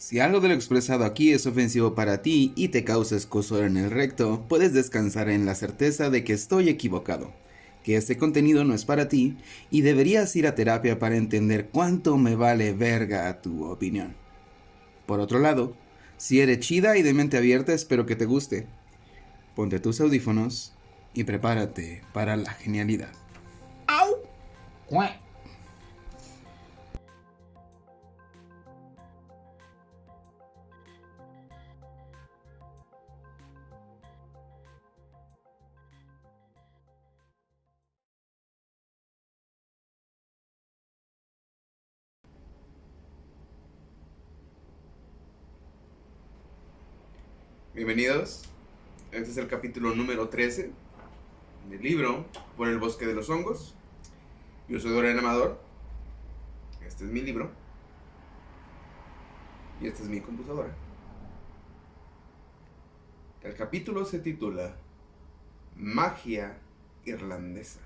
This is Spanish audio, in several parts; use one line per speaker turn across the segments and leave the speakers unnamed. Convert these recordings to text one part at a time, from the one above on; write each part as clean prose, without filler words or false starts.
Si algo de lo expresado aquí es ofensivo para ti y te causa escozor en el recto, puedes descansar en la certeza de que estoy equivocado, que este contenido no es para ti y deberías ir a terapia para entender cuánto me vale verga tu opinión. Por otro lado, si eres chida y de mente abierta, espero que te guste. Ponte tus audífonos y prepárate para la genialidad. ¡Au! ¡Cuac! Bienvenidos. Este es el capítulo número 13 del libro Por el bosque de los hongos. Yo soy Dorian Amador. Este es mi libro. Y esta es mi computadora. El capítulo se titula Magia irlandesa.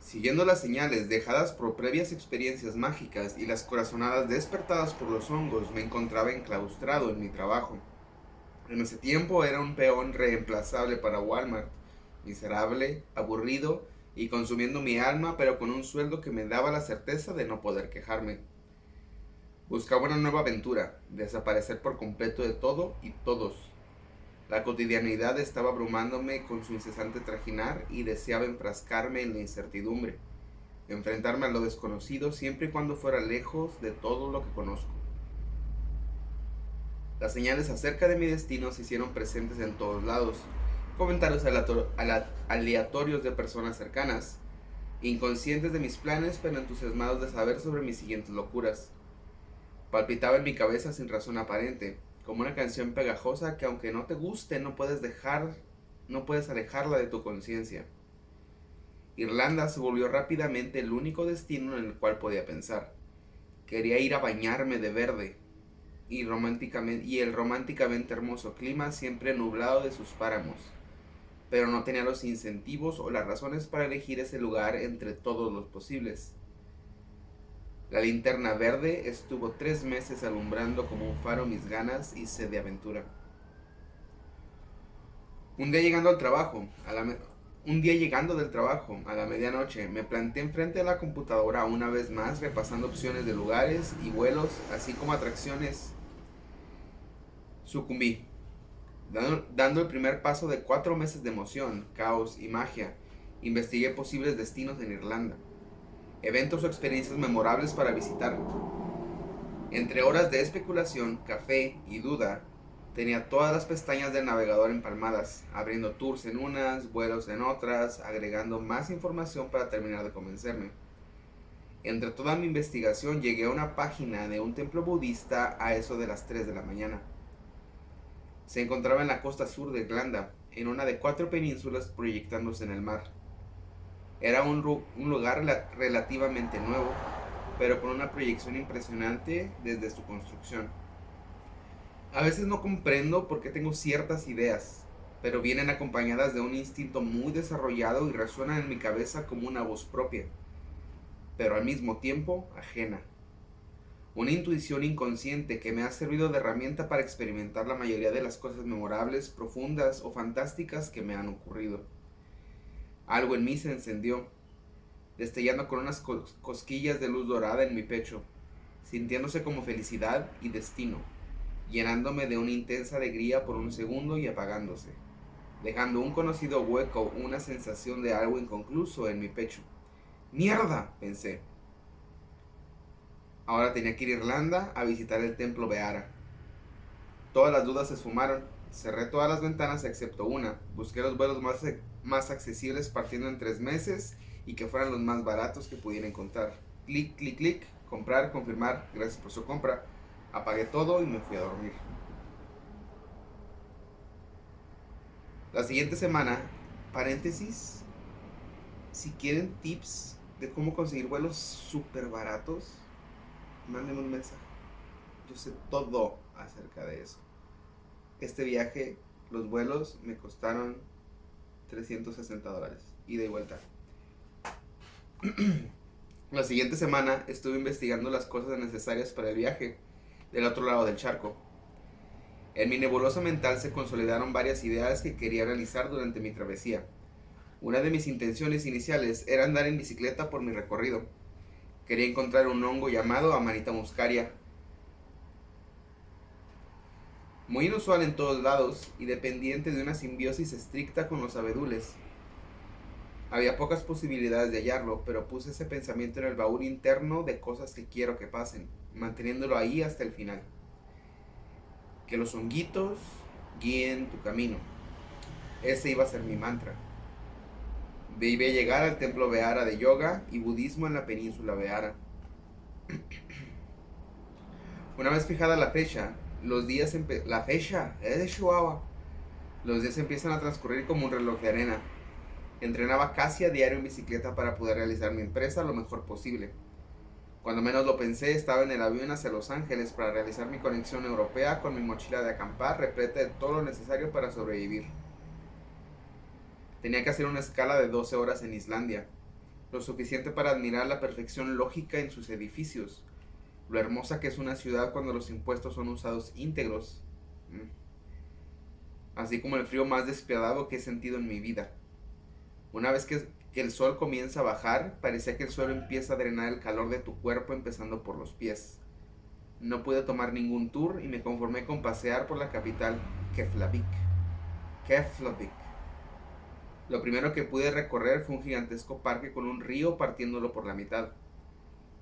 Siguiendo las señales dejadas por previas experiencias mágicas y las corazonadas despertadas por los hongos, me encontraba enclaustrado en mi trabajo. En ese tiempo era un peón reemplazable para Walmart, miserable, aburrido y consumiendo mi alma, pero con un sueldo que me daba la certeza de no poder quejarme. Buscaba una nueva aventura, desaparecer por completo de todo y todos. La cotidianidad estaba abrumándome con su incesante trajinar y deseaba enfrascarme en la incertidumbre, enfrentarme a lo desconocido siempre y cuando fuera lejos de todo lo que conozco. Las señales acerca de mi destino se hicieron presentes en todos lados. Comentarios aleatorios de personas cercanas, inconscientes de mis planes pero entusiasmados de saber sobre mis siguientes locuras. Palpitaba en mi cabeza sin razón aparente, como una canción pegajosa que aunque no te guste no puedes alejarla de tu conciencia. Irlanda se volvió rápidamente el único destino en el cual podía pensar. Quería ir a bañarme de verde, y el románticamente hermoso clima siempre nublado de sus páramos, pero no tenía los incentivos o las razones para elegir ese lugar entre todos los posibles. La linterna verde estuvo 3 meses alumbrando como un faro mis ganas y sed de aventura. Un día llegando al trabajo, un día llegando del trabajo, a la medianoche, me planté enfrente de la computadora una vez más repasando opciones de lugares y vuelos, así como atracciones. Sucumbí, dando el primer paso de 4 meses de emoción, caos y magia. Investigué posibles destinos en Irlanda, eventos o experiencias memorables para visitar. Entre horas de especulación, café y duda, tenía todas las pestañas del navegador empalmadas, abriendo tours en unas, vuelos en otras, agregando más información para terminar de convencerme. Entre toda mi investigación llegué a una página de un templo budista a eso de las 3 de la mañana. Se encontraba en la costa sur de Irlanda, en una de 4 penínsulas proyectándose en el mar. Era un lugar relativamente nuevo, pero con una proyección impresionante desde su construcción. A veces no comprendo por qué tengo ciertas ideas, pero vienen acompañadas de un instinto muy desarrollado y resuenan en mi cabeza como una voz propia, pero al mismo tiempo ajena. Una intuición inconsciente que me ha servido de herramienta para experimentar la mayoría de las cosas memorables, profundas o fantásticas que me han ocurrido. Algo en mí se encendió, destellando con unas cosquillas de luz dorada en mi pecho, sintiéndose como felicidad y destino, llenándome de una intensa alegría por un segundo y apagándose, dejando un conocido hueco, una sensación de algo inconcluso en mi pecho. ¡Mierda!, pensé. Ahora tenía que ir a Irlanda a visitar el templo Beara. Todas las dudas se esfumaron. Cerré todas las ventanas excepto una. Busqué los vuelos más accesibles partiendo en 3 meses y que fueran los más baratos que pudiera encontrar. Clic, clic, clic. Comprar, confirmar. Gracias por su compra. Apagué todo y me fui a dormir. La siguiente semana, paréntesis, si quieren tips de cómo conseguir vuelos súper baratos, mándenme un mensaje. Yo sé todo acerca de eso. Este viaje, los vuelos me costaron $360, ida y vuelta. La siguiente semana estuve investigando las cosas necesarias para el viaje del otro lado del charco. En mi nebulosa mental se consolidaron varias ideas que quería realizar durante mi travesía. Una de mis intenciones iniciales era andar en bicicleta por mi recorrido. Quería encontrar un hongo llamado Amanita muscaria, muy inusual en todos lados y dependiente de una simbiosis estricta con los abedules. Había pocas posibilidades de hallarlo, pero puse ese pensamiento en el baúl interno de cosas que quiero que pasen, manteniéndolo ahí hasta el final. Que los honguitos guíen tu camino. Ese iba a ser mi mantra. Debí llegar al templo Behara de yoga y budismo en la península Behara. Una vez fijada la fecha, la fecha es de Chihuahua. Los días empiezan a transcurrir como un reloj de arena. Entrenaba casi a diario en bicicleta para poder realizar mi empresa lo mejor posible. Cuando menos lo pensé, estaba en el avión hacia Los Ángeles para realizar mi conexión europea con mi mochila de acampar repleta de todo lo necesario para sobrevivir. Tenía que hacer una escala de 12 horas en Islandia, lo suficiente para admirar la perfección lógica en sus edificios, lo hermosa que es una ciudad cuando los impuestos son usados íntegros, así como el frío más despiadado que he sentido en mi vida. Una vez que el sol comienza a bajar, parecía que el suelo empieza a drenar el calor de tu cuerpo empezando por los pies. No pude tomar ningún tour y me conformé con pasear por la capital, Keflavik. Lo primero que pude recorrer fue un gigantesco parque con un río partiéndolo por la mitad.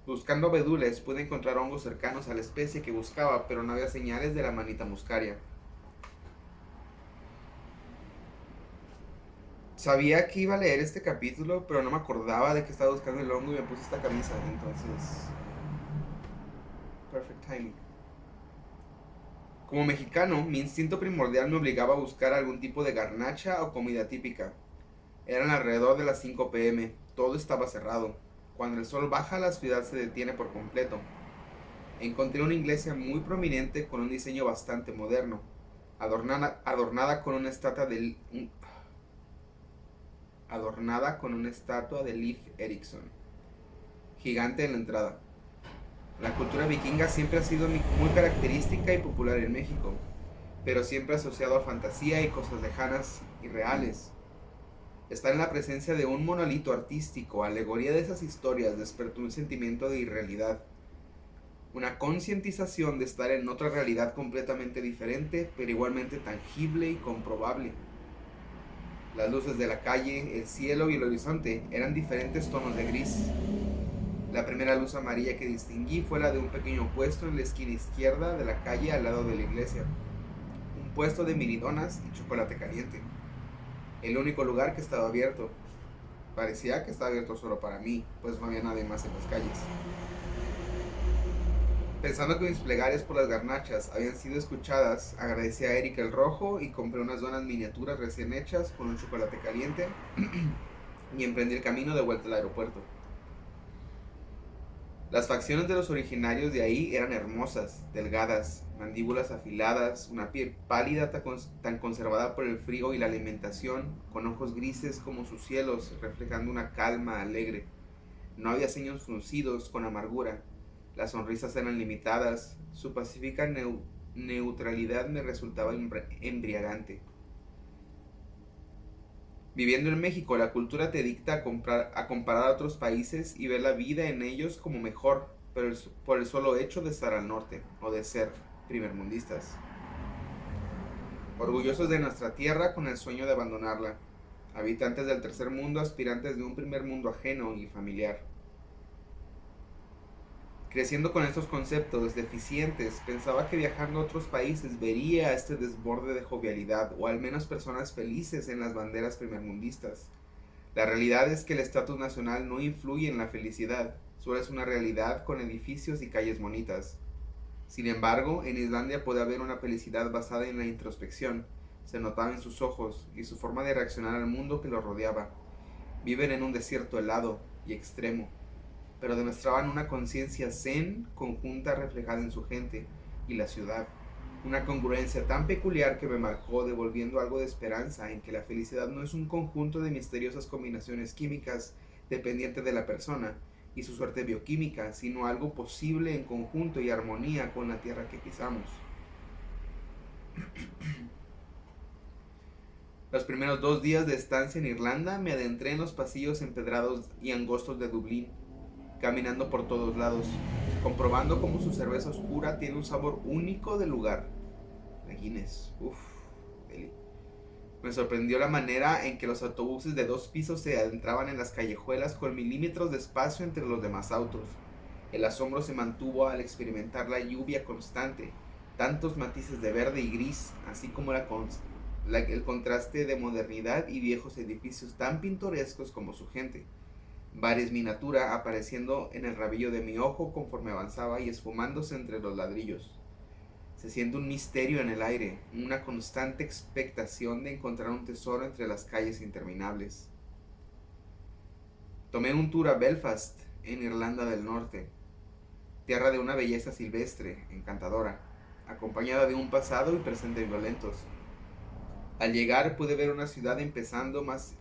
Buscando abedules pude encontrar hongos cercanos a la especie que buscaba, pero no había señales de la Amanita muscaria. Sabía que iba a leer este capítulo, pero no me acordaba de que estaba buscando el hongo y me puse esta camisa, entonces... Perfect timing. Como mexicano, mi instinto primordial me obligaba a buscar algún tipo de garnacha o comida típica. Eran alrededor de las 5 p.m. Todo estaba cerrado. Cuando el sol baja, la ciudad se detiene por completo. Encontré una iglesia muy prominente con un diseño bastante moderno, adornada con una estatua de Leif Erikson, gigante en la entrada. La cultura vikinga siempre ha sido muy característica y popular en México, pero siempre asociado a fantasía y cosas lejanas y reales. Estar en la presencia de un monolito artístico, alegoría de esas historias, despertó un sentimiento de irrealidad, una concientización de estar en otra realidad completamente diferente, pero igualmente tangible y comprobable. Las luces de la calle, el cielo y el horizonte eran diferentes tonos de gris. La primera luz amarilla que distinguí fue la de un pequeño puesto en la esquina izquierda de la calle al lado de la iglesia. Un puesto de minidonas y chocolate caliente. El único lugar que estaba abierto. Parecía que estaba abierto solo para mí, pues no había nadie más en las calles. Pensando que mis plegarias por las garnachas habían sido escuchadas, agradecí a Erika el Rojo y compré unas donas miniaturas recién hechas con un chocolate caliente y emprendí el camino de vuelta al aeropuerto. Las facciones de los originarios de ahí eran hermosas, delgadas, mandíbulas afiladas, una piel pálida tan conservada por el frío y la alimentación, con ojos grises como sus cielos, reflejando una calma alegre. No había ceños fruncidos con amargura. Las sonrisas eran limitadas, su pacífica neutralidad me resultaba embriagante. Viviendo en México, la cultura te dicta a comparar a otros países y ver la vida en ellos como mejor, pero por el solo hecho de estar al norte o de ser primermundistas. Orgullosos de nuestra tierra con el sueño de abandonarla. Habitantes del tercer mundo, aspirantes de un primer mundo ajeno y familiar. Creciendo con estos conceptos deficientes, pensaba que viajando a otros países vería este desborde de jovialidad o al menos personas felices en las banderas primermundistas. La realidad es que el estatus nacional no influye en la felicidad, solo es una realidad con edificios y calles bonitas. Sin embargo, en Islandia puede haber una felicidad basada en la introspección, se notaba en sus ojos y su forma de reaccionar al mundo que los rodeaba. Viven en un desierto helado y extremo, pero demostraban una conciencia zen conjunta reflejada en su gente y la ciudad. Una congruencia tan peculiar que me marcó, devolviendo algo de esperanza en que la felicidad no es un conjunto de misteriosas combinaciones químicas dependiente de la persona, y su suerte bioquímica, sino algo posible en conjunto y armonía con la tierra que pisamos. Los primeros 2 días de estancia en Irlanda me adentré en los pasillos empedrados y angostos de Dublín, caminando por todos lados, comprobando cómo su cerveza oscura tiene un sabor único del lugar. La Guinness, uff, deli. Me sorprendió la manera en que los autobuses de 2 pisos se adentraban en las callejuelas con milímetros de espacio entre los demás autos. El asombro se mantuvo al experimentar la lluvia constante, tantos matices de verde y gris, así como el contraste de modernidad y viejos edificios tan pintorescos como su gente. Varias miniaturas apareciendo en el rabillo de mi ojo conforme avanzaba y esfumándose entre los ladrillos. Se siente un misterio en el aire, una constante expectación de encontrar un tesoro entre las calles interminables. Tomé un tour a Belfast, en Irlanda del Norte, tierra de una belleza silvestre, encantadora, acompañada de un pasado y presente violentos. Al llegar pude ver una ciudad empezando, más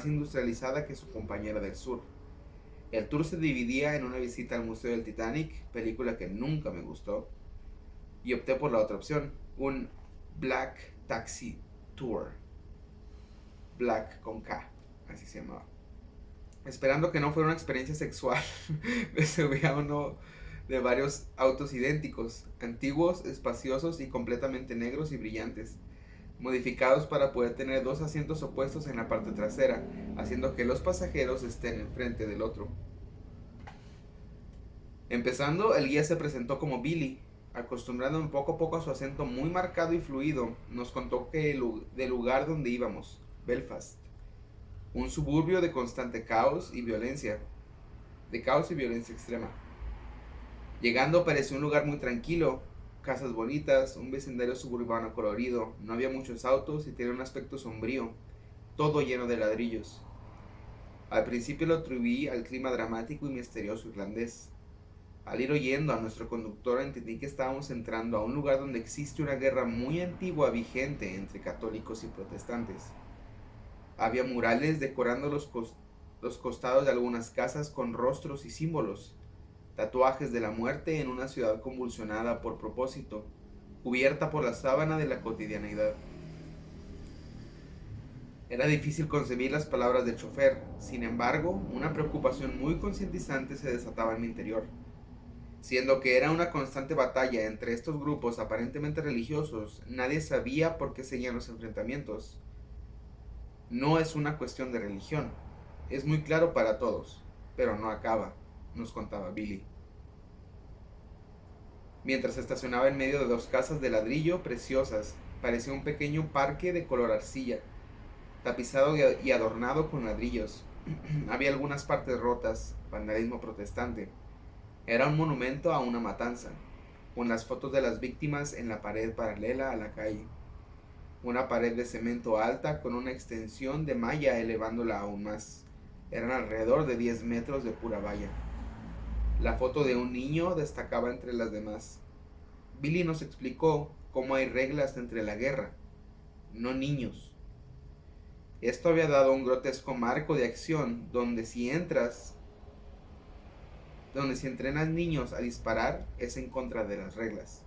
industrializada que su compañera del sur. El tour se dividía en una visita al Museo del Titanic, película que nunca me gustó, y opté por la otra opción, un Black Taxi Tour. Black con K, así se llamaba. Esperando que no fuera una experiencia sexual, me subí a uno de varios autos idénticos, antiguos, espaciosos y completamente negros y brillantes, modificados para poder tener 2 asientos opuestos en la parte trasera, haciendo que los pasajeros estén enfrente del otro. Empezando, el guía se presentó como Billy. Acostumbrándome poco a poco a su acento muy marcado y fluido, nos contó del lugar donde íbamos, Belfast, un suburbio de constante caos y violencia extrema. Llegando pareció un lugar muy tranquilo, casas bonitas, un vecindario suburbano colorido, no había muchos autos y tenía un aspecto sombrío, todo lleno de ladrillos. Al principio lo atribuí al clima dramático y misterioso irlandés. Al ir oyendo a nuestro conductor entendí que estábamos entrando a un lugar donde existe una guerra muy antigua vigente entre católicos y protestantes. Había murales decorando los costados de algunas casas con rostros y símbolos, tatuajes de la muerte en una ciudad convulsionada por propósito, cubierta por la sábana de la cotidianidad. Era difícil concebir las palabras del chofer, sin embargo, una preocupación muy concientizante se desataba en mi interior. Siendo que era una constante batalla entre estos grupos aparentemente religiosos, nadie sabía por qué seguían los enfrentamientos. No es una cuestión de religión, es muy claro para todos, pero no acaba, nos contaba Billy. Mientras estacionaba en medio de 2 casas de ladrillo preciosas, parecía un pequeño parque de color arcilla, tapizado y adornado con ladrillos. Había algunas partes rotas, vandalismo protestante. Era un monumento a una matanza, con las fotos de las víctimas en la pared paralela a la calle. Una pared de cemento alta con una extensión de malla elevándola aún más. Eran alrededor de 10 metros de pura valla. La foto de un niño destacaba entre las demás. Billy nos explicó cómo hay reglas entre la guerra, no niños. Esto había dado un grotesco marco de acción donde si entrenas niños a disparar es en contra de las reglas.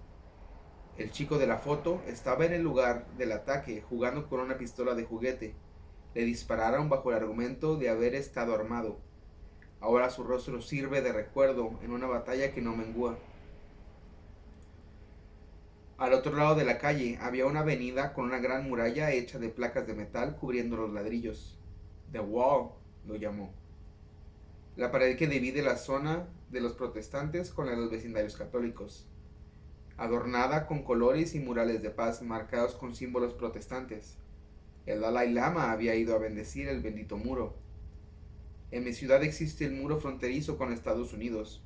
El chico de la foto estaba en el lugar del ataque jugando con una pistola de juguete. Le dispararon bajo el argumento de haber estado armado. Ahora su rostro sirve de recuerdo en una batalla que no mengua. Al otro lado de la calle había una avenida con una gran muralla hecha de placas de metal cubriendo los ladrillos. The Wall lo llamó. La pared que divide la zona de los protestantes con la de los vecindarios católicos, adornada con colores y murales de paz marcados con símbolos protestantes. El Dalai Lama había ido a bendecir el bendito muro. En mi ciudad existe el muro fronterizo con Estados Unidos.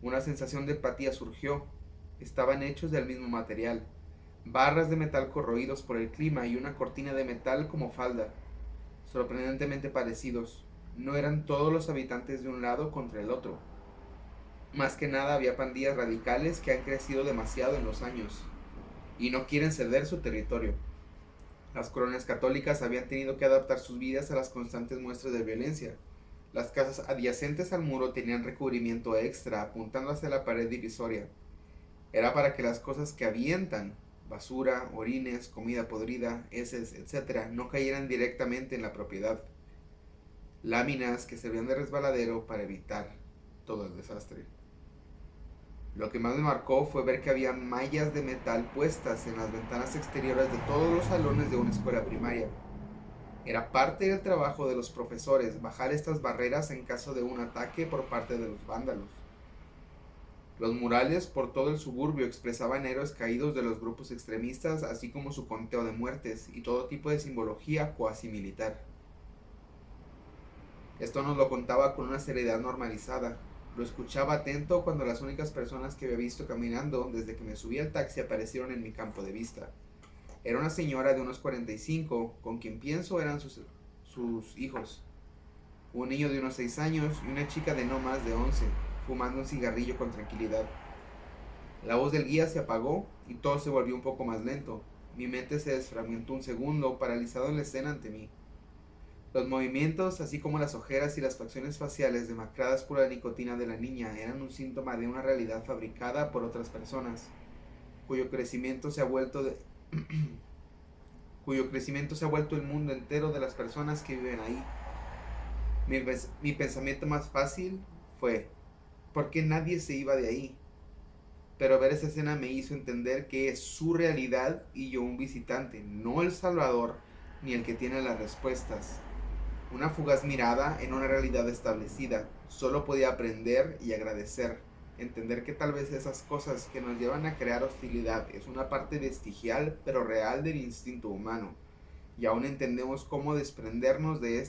Una sensación de empatía surgió. Estaban hechos del mismo material, barras de metal corroídos por el clima y una cortina de metal como falda, sorprendentemente parecidos. No eran todos los habitantes de un lado contra el otro. Más que nada había pandillas radicales que han crecido demasiado en los años y no quieren ceder su territorio. Las colonias católicas habían tenido que adaptar sus vidas a las constantes muestras de violencia. Las casas adyacentes al muro tenían recubrimiento extra apuntando hacia la pared divisoria. Era para que las cosas que avientan, basura, orines, comida podrida, heces, etc., no cayeran directamente en la propiedad. Láminas que servían de resbaladero para evitar todo el desastre. Lo que más me marcó fue ver que había mallas de metal puestas en las ventanas exteriores de todos los salones de una escuela primaria. Era parte del trabajo de los profesores bajar estas barreras en caso de un ataque por parte de los vándalos. Los murales por todo el suburbio expresaban héroes caídos de los grupos extremistas, así como su conteo de muertes y todo tipo de simbología cuasi militar. Esto nos lo contaba con una seriedad normalizada. Lo escuchaba atento cuando las únicas personas que había visto caminando desde que me subí al taxi aparecieron en mi campo de vista. Era una señora de unos 45, con quien pienso eran sus hijos. Un niño de unos 6 años y una chica de no más de 11, fumando un cigarrillo con tranquilidad. La voz del guía se apagó y todo se volvió un poco más lento. Mi mente se desfragmentó un segundo, paralizado en la escena ante mí. Los movimientos, así como las ojeras y las facciones faciales demacradas por la nicotina de la niña, eran un síntoma de una realidad fabricada por otras personas, cuyo crecimiento se ha vuelto el mundo entero de las personas que viven ahí. Mi pensamiento más fácil fue, ¿por qué nadie se iba de ahí? Pero ver esa escena me hizo entender que es su realidad y yo un visitante, no el salvador ni el que tiene las respuestas. Una fugaz mirada en una realidad establecida. Solo podía aprender y agradecer. Entender que tal vez esas cosas que nos llevan a crear hostilidad es una parte vestigial pero real del instinto humano. Y aún no entendemos cómo desprendernos de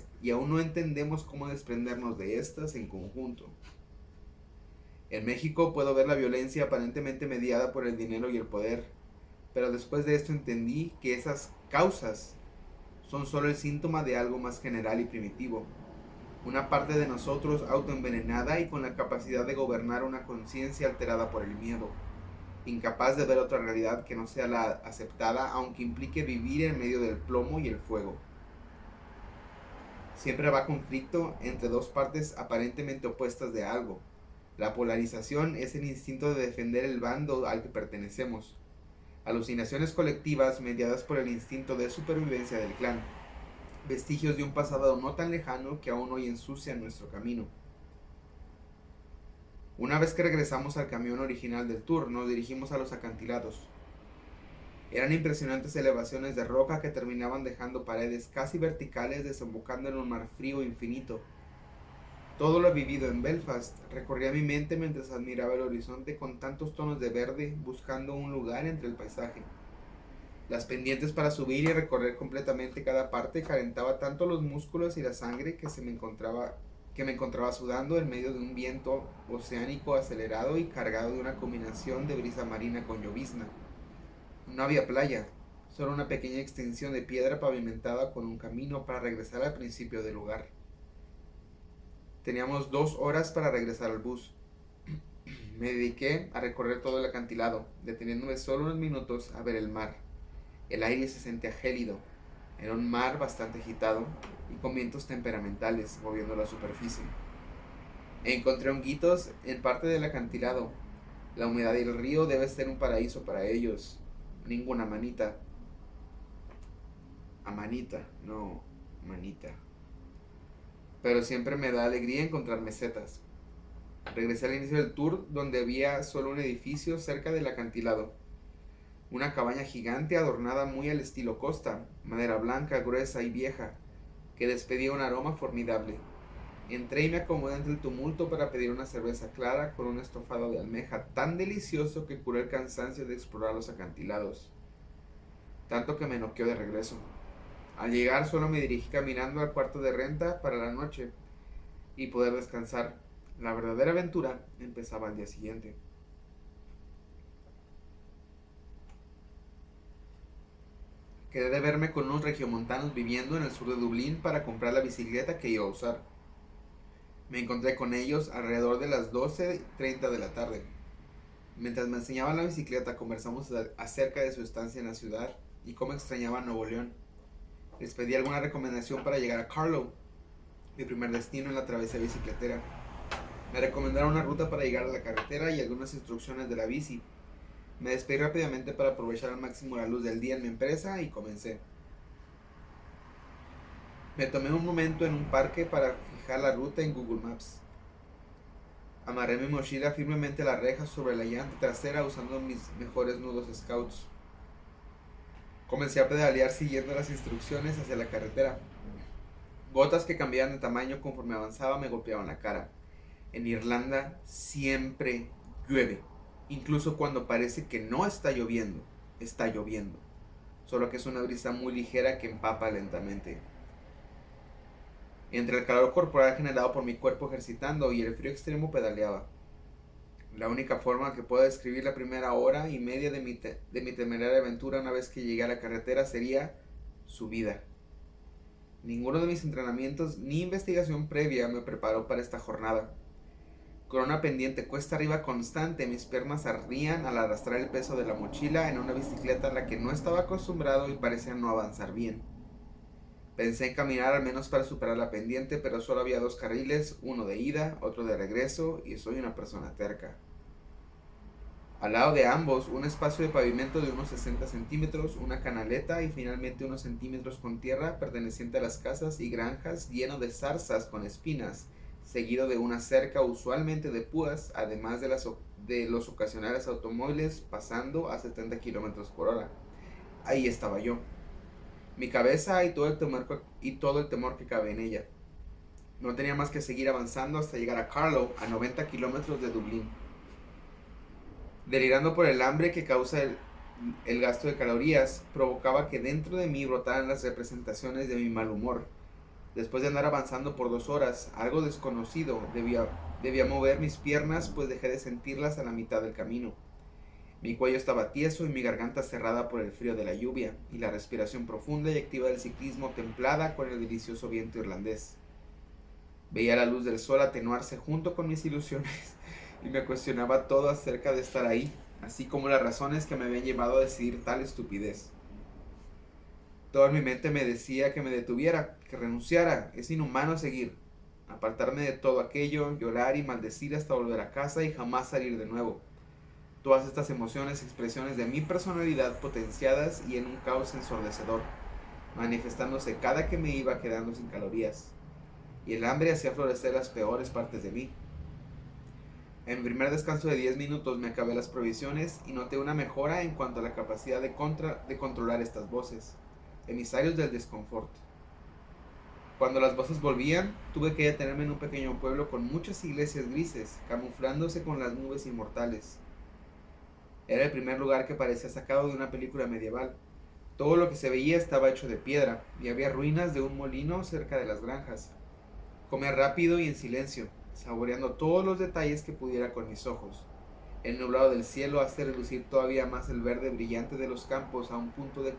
estas en conjunto. En México puedo ver la violencia aparentemente mediada por el dinero y el poder, pero después de esto entendí que esas causas son solo el síntoma de algo más general y primitivo. Una parte de nosotros autoenvenenada y con la capacidad de gobernar una conciencia alterada por el miedo, incapaz de ver otra realidad que no sea la aceptada, aunque implique vivir en medio del plomo y el fuego. Siempre va conflicto entre dos partes aparentemente opuestas de algo. La polarización es el instinto de defender el bando al que pertenecemos. Alucinaciones colectivas mediadas por el instinto de supervivencia del clan. Vestigios de un pasado no tan lejano que aún hoy ensucian nuestro camino. Una vez que regresamos al camión original del tour, nos dirigimos a los acantilados. Eran impresionantes elevaciones de roca que terminaban dejando paredes casi verticales desembocando en un mar frío infinito. Todo lo vivido en Belfast recorría mi mente mientras admiraba el horizonte con tantos tonos de verde, buscando un lugar entre el paisaje. Las pendientes para subir y recorrer completamente cada parte calentaba tanto los músculos y la sangre que me encontraba sudando en medio de un viento oceánico acelerado y cargado de una combinación de brisa marina con llovizna. No había playa, solo una pequeña extensión de piedra pavimentada con un camino para regresar al principio del lugar. Teníamos 2 horas para regresar al bus. Me dediqué a recorrer todo el acantilado, deteniéndome solo unos minutos a ver el mar. El aire se sentía gélido. Era un mar bastante agitado y con vientos temperamentales moviendo la superficie. Encontré honguitos en parte del acantilado. La humedad del río debe ser un paraíso para ellos. Ninguna manita. Amanita, no manita. Pero siempre me da alegría encontrar mesetas. Regresé al inicio del tour donde había solo un edificio cerca del acantilado. Una cabaña gigante adornada muy al estilo costa, madera blanca, gruesa y vieja, que despedía un aroma formidable. Entré y me acomodé entre el tumulto para pedir una cerveza clara con un estofado de almeja tan delicioso que curó el cansancio de explorar los acantilados. Tanto que me noqueó de regreso. Al llegar solo me dirigí caminando al cuarto de renta para la noche y poder descansar. La verdadera aventura empezaba al día siguiente. Quedé de verme con unos regiomontanos viviendo en el sur de Dublín para comprar la bicicleta que iba a usar. Me encontré con ellos alrededor de las 12:30 de la tarde. Mientras me enseñaban la bicicleta conversamos acerca de su estancia en la ciudad y cómo extrañaba Nuevo León. Les pedí alguna recomendación para llegar a Carlow. mi primer destino en la travesía bicicletera. Me recomendaron una ruta para llegar a la carretera y algunas instrucciones de la bici. Me despedí rápidamente para aprovechar al máximo la luz del día en mi empresa y comencé. Me tomé un momento en un parque para fijar la ruta en Google Maps. Amarré mi mochila firmemente a la reja sobre la llanta trasera usando mis mejores nudos scouts. Comencé a pedalear siguiendo las instrucciones hacia la carretera. Gotas que cambiaban de tamaño conforme avanzaba me golpeaban la cara. En Irlanda siempre llueve, incluso cuando parece que no está lloviendo, está lloviendo, solo que es una brisa muy ligera que empapa lentamente. Entre el calor corporal generado por mi cuerpo ejercitando y el frío extremo pedaleaba. La única forma que puedo describir la primera hora y media de mi temeraria aventura una vez que llegué a la carretera sería subida. Ninguno de mis entrenamientos ni investigación previa me preparó para esta jornada. Con una pendiente cuesta arriba constante, mis piernas ardían al arrastrar el peso de la mochila en una bicicleta a la que no estaba acostumbrado y parecía no avanzar bien. Pensé en caminar al menos para superar la pendiente, pero solo había 2 carriles, uno de ida, otro de regreso, y soy una persona terca. Al lado de ambos, un espacio de pavimento de unos 60 centímetros, una canaleta y finalmente unos centímetros con tierra perteneciente a las casas y granjas lleno de zarzas con espinas, seguido de una cerca usualmente de púas, además de los ocasionales automóviles pasando a 70 kilómetros por hora. Ahí estaba yo. Mi cabeza y todo el temor que cabe en ella. No tenía más que seguir avanzando hasta llegar a Carlow, a 90 kilómetros de Dublín. Delirando por el hambre que causa el gasto de calorías, provocaba que dentro de mí brotaran las representaciones de mi mal humor. Después de andar avanzando por 2 horas, algo desconocido debía mover mis piernas, pues dejé de sentirlas a la mitad del camino. Mi cuello estaba tieso y mi garganta cerrada por el frío de la lluvia, y la respiración profunda y activa del ciclismo templada con el delicioso viento irlandés. Veía la luz del sol atenuarse junto con mis ilusiones, y me cuestionaba todo acerca de estar ahí, así como las razones que me habían llevado a decidir tal estupidez. Toda mi mente me decía que me detuviera, que renunciara, es inhumano seguir, apartarme de todo aquello, llorar y maldecir hasta volver a casa y jamás salir de nuevo. Todas estas emociones, expresiones de mi personalidad potenciadas y en un caos ensordecedor, manifestándose cada que me iba quedando sin calorías, y el hambre hacía florecer las peores partes de mí. En mi primer descanso de 10 minutos me acabé las provisiones y noté una mejora en cuanto a la capacidad de controlar estas voces, emisarios del desconfort. Cuando las voces volvían, tuve que detenerme en un pequeño pueblo con muchas iglesias grises, camuflándose con las nubes inmortales. Era el primer lugar que parecía sacado de una película medieval. Todo lo que se veía estaba hecho de piedra, y había ruinas de un molino cerca de las granjas. Comía rápido y en silencio, saboreando todos los detalles que pudiera con mis ojos. El nublado del cielo hace relucir todavía más el verde brillante de los campos a un punto de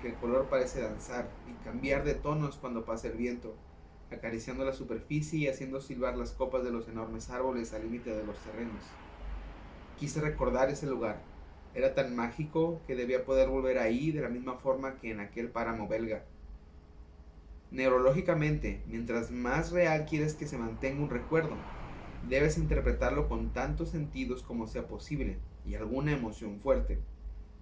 que el color parece danzar y cambiar de tonos cuando pasa el viento, acariciando la superficie y haciendo silbar las copas de los enormes árboles al límite de los terrenos. Quise recordar ese lugar. Era tan mágico que debía poder volver ahí de la misma forma que en aquel páramo belga. Neurológicamente, mientras más real quieres que se mantenga un recuerdo, debes interpretarlo con tantos sentidos como sea posible y alguna emoción fuerte.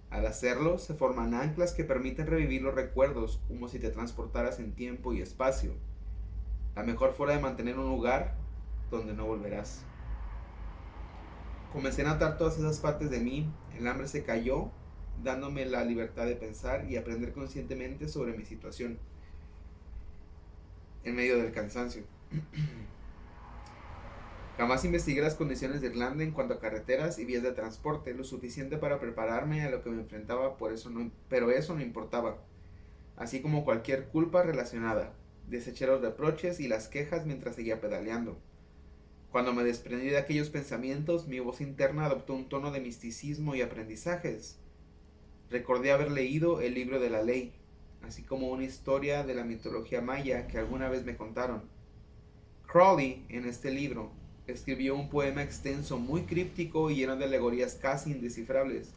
Al hacerlo, se forman anclas que permiten revivir los recuerdos como si te transportaras en tiempo y espacio. La mejor forma de mantener un lugar donde no volverás. Comencé a notar todas esas partes de mí, el hambre se cayó, dándome la libertad de pensar y aprender conscientemente sobre mi situación, en medio del cansancio. Jamás investigué las condiciones de Irlanda en cuanto a carreteras y vías de transporte, lo suficiente para prepararme a lo que me enfrentaba, pero eso no importaba, así como cualquier culpa relacionada. Deseché los reproches y las quejas mientras seguía pedaleando. Cuando me desprendí de aquellos pensamientos, mi voz interna adoptó un tono de misticismo y aprendizajes. Recordé haber leído el libro de la ley, así como una historia de la mitología maya que alguna vez me contaron. Crowley, en este libro, escribió un poema extenso muy críptico y lleno de alegorías casi indescifrables.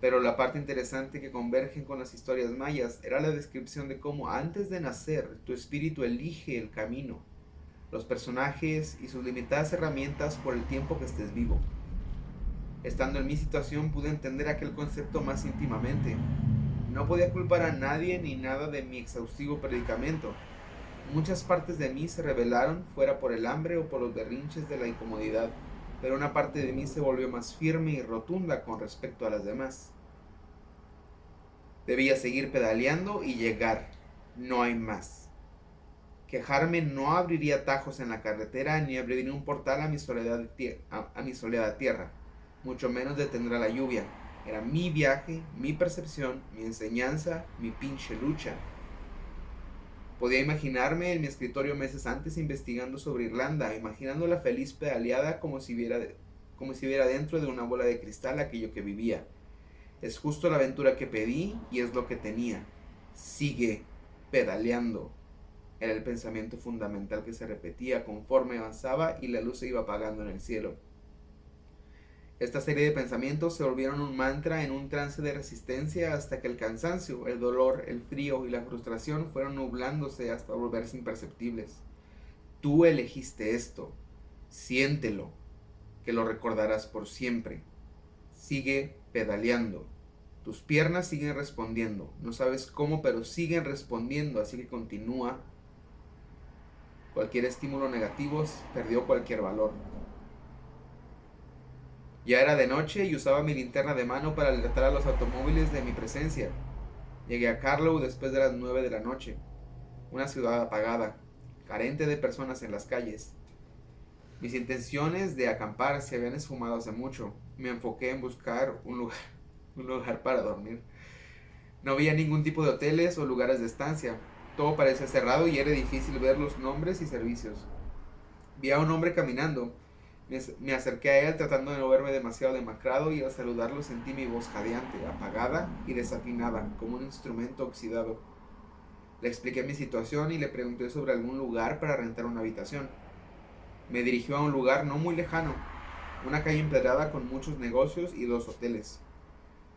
Pero la parte interesante que convergen con las historias mayas era la descripción de cómo antes de nacer tu espíritu elige el camino, los personajes y sus limitadas herramientas por el tiempo que estés vivo. Estando en mi situación pude entender aquel concepto más íntimamente. No podía culpar a nadie ni nada de mi exhaustivo predicamento. Muchas partes de mí se rebelaron, fuera por el hambre o por los berrinches de la incomodidad, pero una parte de mí se volvió más firme y rotunda con respecto a las demás. Debía seguir pedaleando y llegar. No hay más. Quejarme no abriría atajos en la carretera ni abriría un portal a mi soleada tierra, mucho menos detendrá la lluvia. Era mi viaje, mi percepción, mi enseñanza, mi pinche lucha. Podía imaginarme en mi escritorio meses antes investigando sobre Irlanda, imaginando la feliz pedaleada como si viera dentro de una bola de cristal aquello que vivía. Es justo la aventura que pedí y es lo que tenía. Sigue pedaleando. Era el pensamiento fundamental que se repetía conforme avanzaba y la luz se iba apagando en el cielo. Esta serie de pensamientos se volvieron un mantra en un trance de resistencia hasta que el cansancio, el dolor, el frío y la frustración fueron nublándose hasta volverse imperceptibles. Tú elegiste esto. Siéntelo, que lo recordarás por siempre. Sigue pedaleando. Tus piernas siguen respondiendo. No sabes cómo, pero siguen respondiendo, así que continúa. Cualquier estímulo negativo perdió cualquier valor. Ya era de noche y usaba mi linterna de mano para alertar a los automóviles de mi presencia. Llegué a Carlow después de las 9 de la noche. Una ciudad apagada, carente de personas en las calles. Mis intenciones de acampar se habían esfumado hace mucho. Me enfoqué en buscar un lugar para dormir. No había ningún tipo de hoteles o lugares de estancia. Todo parecía cerrado y era difícil ver los nombres y servicios. Vi a un hombre caminando. Me acerqué a él tratando de no verme demasiado demacrado y al saludarlo sentí mi voz jadeante, apagada y desafinada, como un instrumento oxidado. Le expliqué mi situación y le pregunté sobre algún lugar para rentar una habitación. Me dirigió a un lugar no muy lejano, una calle empedrada con muchos negocios y 2 hoteles.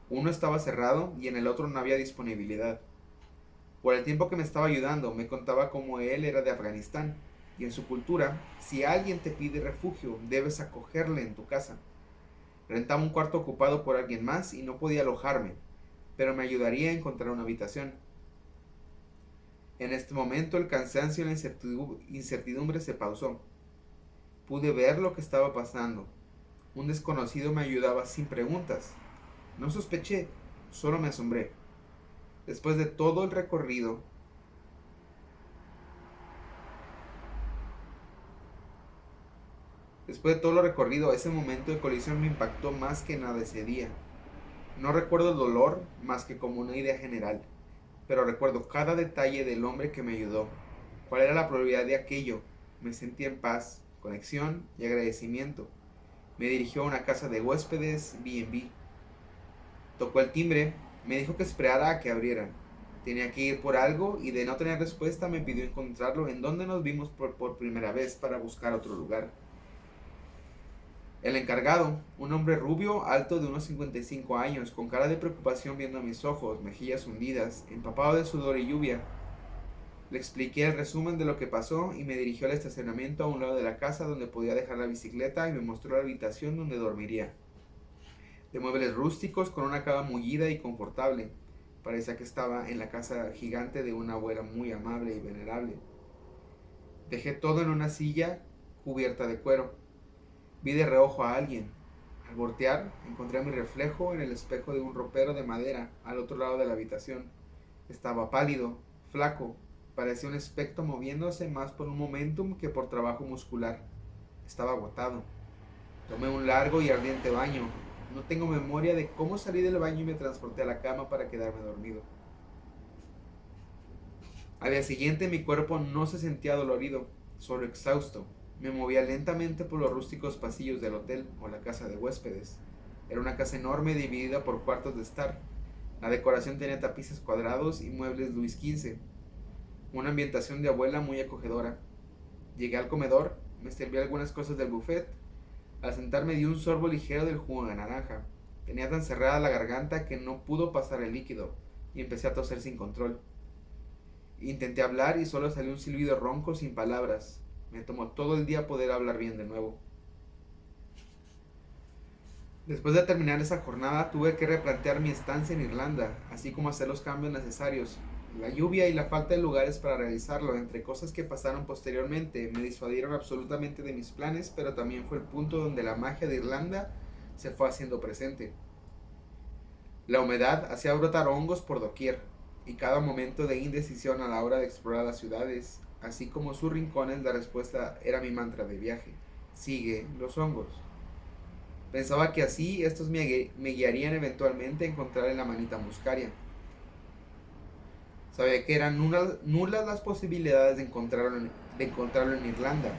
Uno estaba cerrado y en el otro no había disponibilidad. Por el tiempo que me estaba ayudando, me contaba cómo él era de Afganistán, y en su cultura, si alguien te pide refugio, debes acogerle en tu casa. Rentaba un cuarto ocupado por alguien más y no podía alojarme, pero me ayudaría a encontrar una habitación. En este momento el cansancio y la incertidumbre se pausó. Pude ver lo que estaba pasando. Un desconocido me ayudaba sin preguntas. No sospeché, solo me asombré. Después de todo el recorrido, ese momento de colisión me impactó más que nada ese día. No recuerdo el dolor más que como una idea general, pero recuerdo cada detalle del hombre que me ayudó. ¿Cuál era la probabilidad de aquello? Me sentí en paz, conexión y agradecimiento. Me dirigió a una casa de huéspedes B&B. Tocó el timbre, me dijo que esperara a que abrieran. Tenía que ir por algo y de no tener respuesta me pidió encontrarlo en donde nos vimos por primera vez para buscar otro lugar. El encargado, un hombre rubio, alto de unos 55 años, con cara de preocupación viendo a mis ojos, mejillas hundidas, empapado de sudor y lluvia. Le expliqué el resumen de lo que pasó y me dirigió al estacionamiento a un lado de la casa donde podía dejar la bicicleta y me mostró la habitación donde dormiría. De muebles rústicos con una cama mullida y confortable. Parecía que estaba en la casa gigante de una abuela muy amable y venerable. Dejé todo en una silla cubierta de cuero. Vi de reojo a alguien. Al voltear, encontré mi reflejo en el espejo de un ropero de madera al otro lado de la habitación. Estaba pálido, flaco, parecía un espectro moviéndose más por un momentum que por trabajo muscular. Estaba agotado. Tomé un largo y ardiente baño. No tengo memoria de cómo salí del baño y me transporté a la cama para quedarme dormido. Al día siguiente mi cuerpo no se sentía dolorido, solo exhausto. Me movía lentamente por los rústicos pasillos del hotel o la casa de huéspedes. Era una casa enorme dividida por cuartos de estar. La decoración tenía tapices cuadrados y muebles Luis XV. Una ambientación de abuela muy acogedora. Llegué al comedor, me serví algunas cosas del buffet. Al sentarme di un sorbo ligero del jugo de naranja. Tenía tan cerrada la garganta que no pudo pasar el líquido y empecé a toser sin control. Intenté hablar y solo salió un silbido ronco sin palabras. Me tomó todo el día poder hablar bien de nuevo. Después de terminar esa jornada tuve que replantear mi estancia en Irlanda, así como hacer los cambios necesarios. La lluvia y la falta de lugares para realizarlo, entre cosas que pasaron posteriormente, me disuadieron absolutamente de mis planes, pero también fue el punto donde la magia de Irlanda se fue haciendo presente. La humedad hacía brotar hongos por doquier, y cada momento de indecisión a la hora de explorar las ciudades, así como sus rincones, la respuesta era mi mantra de viaje: sigue los hongos. Pensaba que así estos me guiarían eventualmente a encontrar la manita muscaria. Sabía que eran nulas las posibilidades de encontrarlo en Irlanda,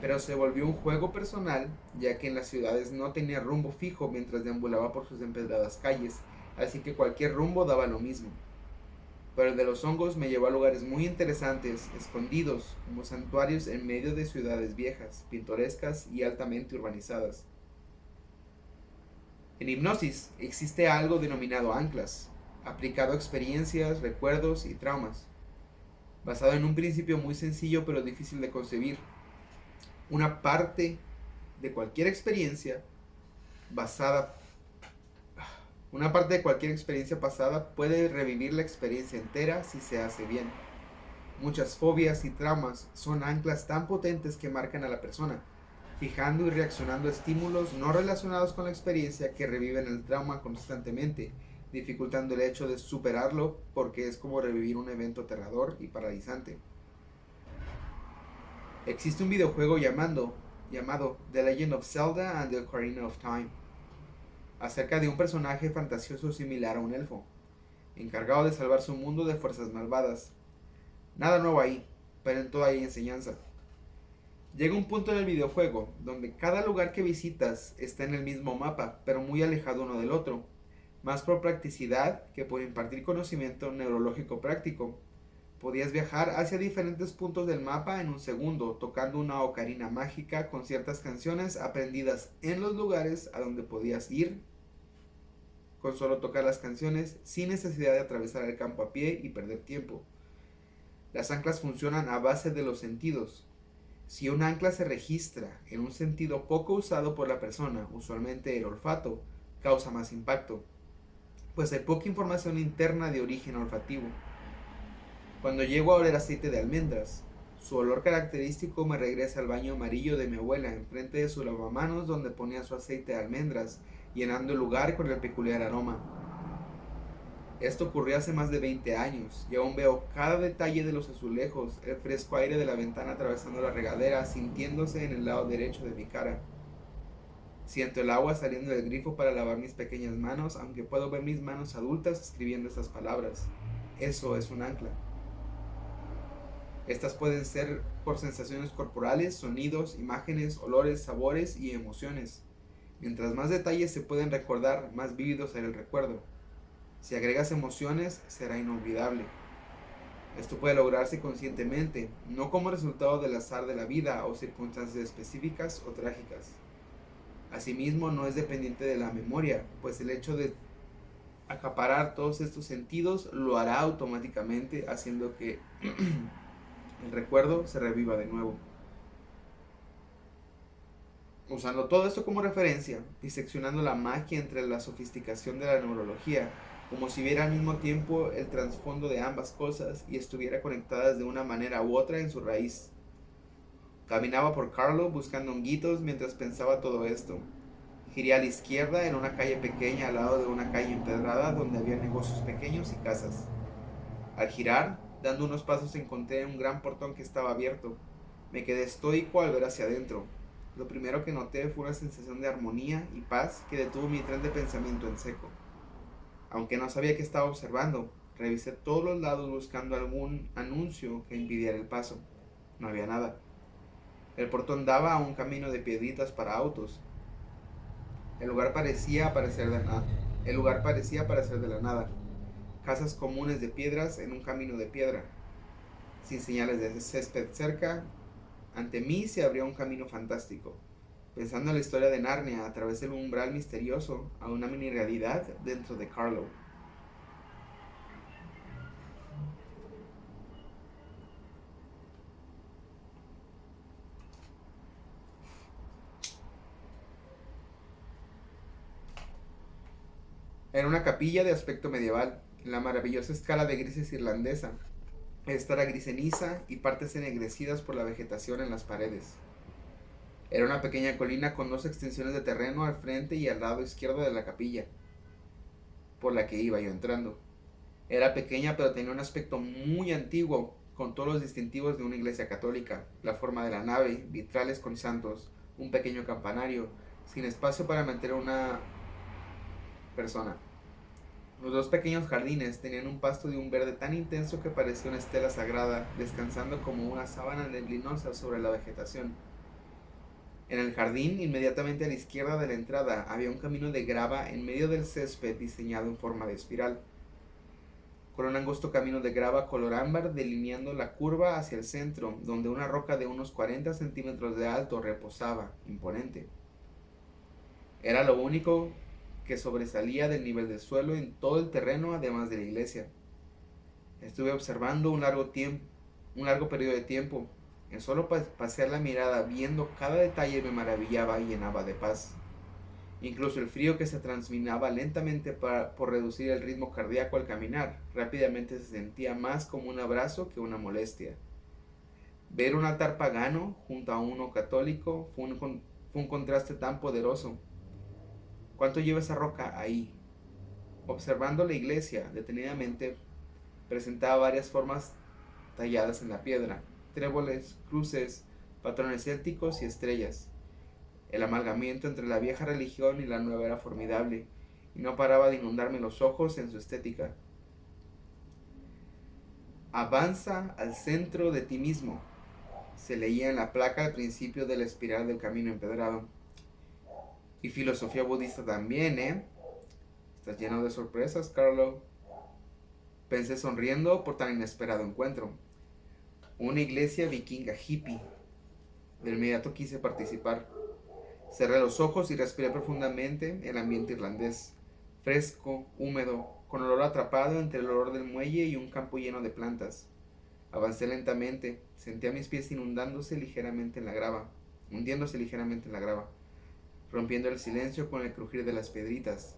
pero se volvió un juego personal, ya que en las ciudades no tenía rumbo fijo mientras deambulaba por sus empedradas calles, así que cualquier rumbo daba lo mismo. Pero el de los hongos me llevó a lugares muy interesantes, escondidos, como santuarios en medio de ciudades viejas, pintorescas y altamente urbanizadas. En hipnosis existe algo denominado anclas, aplicado a experiencias, recuerdos y traumas, basado en un principio muy sencillo pero difícil de concebir. Una parte de cualquier experiencia basada Una parte de cualquier experiencia pasada puede revivir la experiencia entera si se hace bien. Muchas fobias y traumas son anclas tan potentes que marcan a la persona, fijando y reaccionando a estímulos no relacionados con la experiencia que reviven el trauma constantemente, dificultando el hecho de superarlo porque es como revivir un evento aterrador y paralizante. Existe un videojuego llamado The Legend of Zelda and the Ocarina of Time, acerca de un personaje fantasioso similar a un elfo, encargado de salvar su mundo de fuerzas malvadas. Nada nuevo ahí, pero en todo hay enseñanza. Llega un punto en el videojuego donde cada lugar que visitas está en el mismo mapa, pero muy alejado uno del otro, más por practicidad que por impartir conocimiento neurológico práctico. Podías viajar hacia diferentes puntos del mapa en un segundo, tocando una ocarina mágica con ciertas canciones aprendidas en los lugares a donde podías ir, con solo tocar las canciones sin necesidad de atravesar el campo a pie y perder tiempo. Las anclas funcionan a base de los sentidos. Si un ancla se registra en un sentido poco usado por la persona, usualmente el olfato, causa más impacto, pues hay poca información interna de origen olfativo. Cuando llego a oler aceite de almendras, su olor característico me regresa al baño amarillo de mi abuela enfrente de su lavamanos donde ponía su aceite de almendras, llenando el lugar con el peculiar aroma. Esto ocurrió hace más de 20 años y aún veo cada detalle de los azulejos, el fresco aire de la ventana atravesando la regadera, sintiéndose en el lado derecho de mi cara. Siento el agua saliendo del grifo para lavar mis pequeñas manos, aunque puedo ver mis manos adultas escribiendo estas palabras. Eso es un ancla. Estas pueden ser por sensaciones corporales, sonidos, imágenes, olores, sabores y emociones. Mientras más detalles se pueden recordar, más vívido será el recuerdo. Si agregas emociones, será inolvidable. Esto puede lograrse conscientemente, no como resultado del azar de la vida o circunstancias específicas o trágicas. Asimismo, no es dependiente de la memoria, pues el hecho de acaparar todos estos sentidos lo hará automáticamente, haciendo que el recuerdo se reviva de nuevo. Usando todo esto como referencia, diseccionando la magia entre la sofisticación de la neurología, como si viera al mismo tiempo el trasfondo de ambas cosas y estuviera conectadas de una manera u otra en su raíz. Caminaba por Carlo buscando honguitos mientras pensaba todo esto. Giré a la izquierda en una calle pequeña al lado de una calle empedrada donde había negocios pequeños y casas. Al girar, dando unos pasos, encontré un gran portón que estaba abierto. Me quedé estoico al ver hacia adentro. Lo primero que noté fue una sensación de armonía y paz que detuvo mi tren de pensamiento en seco. Aunque no sabía qué estaba observando, revisé todos los lados buscando algún anuncio que impidiera el paso. No había nada. El portón daba a un camino de piedritas para autos. El lugar parecía aparecer de la nada. Casas comunes de piedras en un camino de piedra. Sin señales de césped cerca, ante mí se abría un camino fantástico. pensando en la historia de Narnia a través del umbral misterioso a una mini realidad dentro de Carlo. Era una capilla de aspecto medieval, en la maravillosa escala de grises irlandesa. Esta era gris ceniza y partes ennegrecidas por la vegetación en las paredes. Era una pequeña colina con dos extensiones de terreno al frente y al lado izquierdo de la capilla, por la que iba yo entrando. Era pequeña pero tenía un aspecto muy antiguo, con todos los distintivos de una iglesia católica, la forma de la nave, vitrales con santos, un pequeño campanario, sin espacio para meter una persona. Los dos pequeños jardines tenían un pasto de un verde tan intenso que parecía una estela sagrada, descansando como una sábana neblinosa sobre la vegetación. En el jardín, inmediatamente a la izquierda de la entrada, había un camino de grava en medio del césped diseñado en forma de espiral, con un angosto camino de grava color ámbar delineando la curva hacia el centro, donde una roca de unos 40 centímetros de alto reposaba, imponente. Era lo único que sobresalía del nivel del suelo en todo el terreno, además de la iglesia. Estuve observando un largo periodo de tiempo. En solo pasear la mirada viendo cada detalle me maravillaba y llenaba de paz. Incluso el frío que se transminaba lentamente por reducir el ritmo cardíaco al caminar, rápidamente se sentía más como un abrazo que una molestia. Ver un altar pagano junto a uno católico fue un contraste tan poderoso. ¿Cuánto lleva esa roca ahí? Observando la iglesia detenidamente, presentaba varias formas talladas en la piedra, tréboles, cruces, patrones célticos y estrellas. El amalgamiento entre la vieja religión y la nueva era formidable, y no paraba de inundarme los ojos en su estética. Avanza al centro de ti mismo, se leía en la placa al principio de la espiral del camino empedrado. Y filosofía budista también, ¿eh? Estás lleno de sorpresas, Carlo. Pensé sonriendo por tan inesperado encuentro. Una iglesia vikinga hippie. De inmediato quise participar. Cerré los ojos y respiré profundamente el ambiente irlandés. Fresco, húmedo, con olor atrapado entre el olor del muelle y un campo lleno de plantas. Avancé lentamente, sentía mis pies hundiéndose ligeramente en la grava, rompiendo el silencio con el crujir de las piedritas.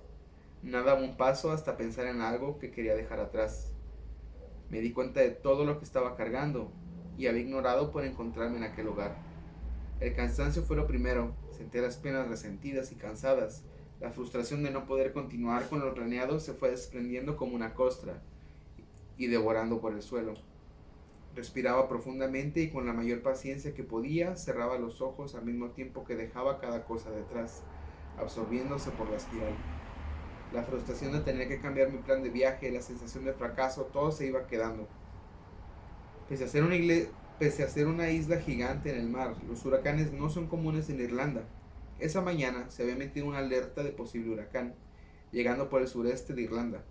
No daba un paso hasta pensar en algo que quería dejar atrás. Me di cuenta de todo lo que estaba cargando y había ignorado por encontrarme en aquel lugar. El cansancio fue lo primero, senté las piernas resentidas y cansadas. La frustración de no poder continuar con lo planeado se fue desprendiendo como una costra y devorando por el suelo. Respiraba profundamente y con la mayor paciencia que podía cerraba los ojos al mismo tiempo que dejaba cada cosa detrás, absorbiéndose por la espiral. La frustración de tener que cambiar mi plan de viaje, la sensación de fracaso, todo se iba quedando. Pese a ser una isla gigante en el mar, los huracanes no son comunes en Irlanda. Esa mañana se había emitido una alerta de posible huracán, llegando por el sureste de Irlanda,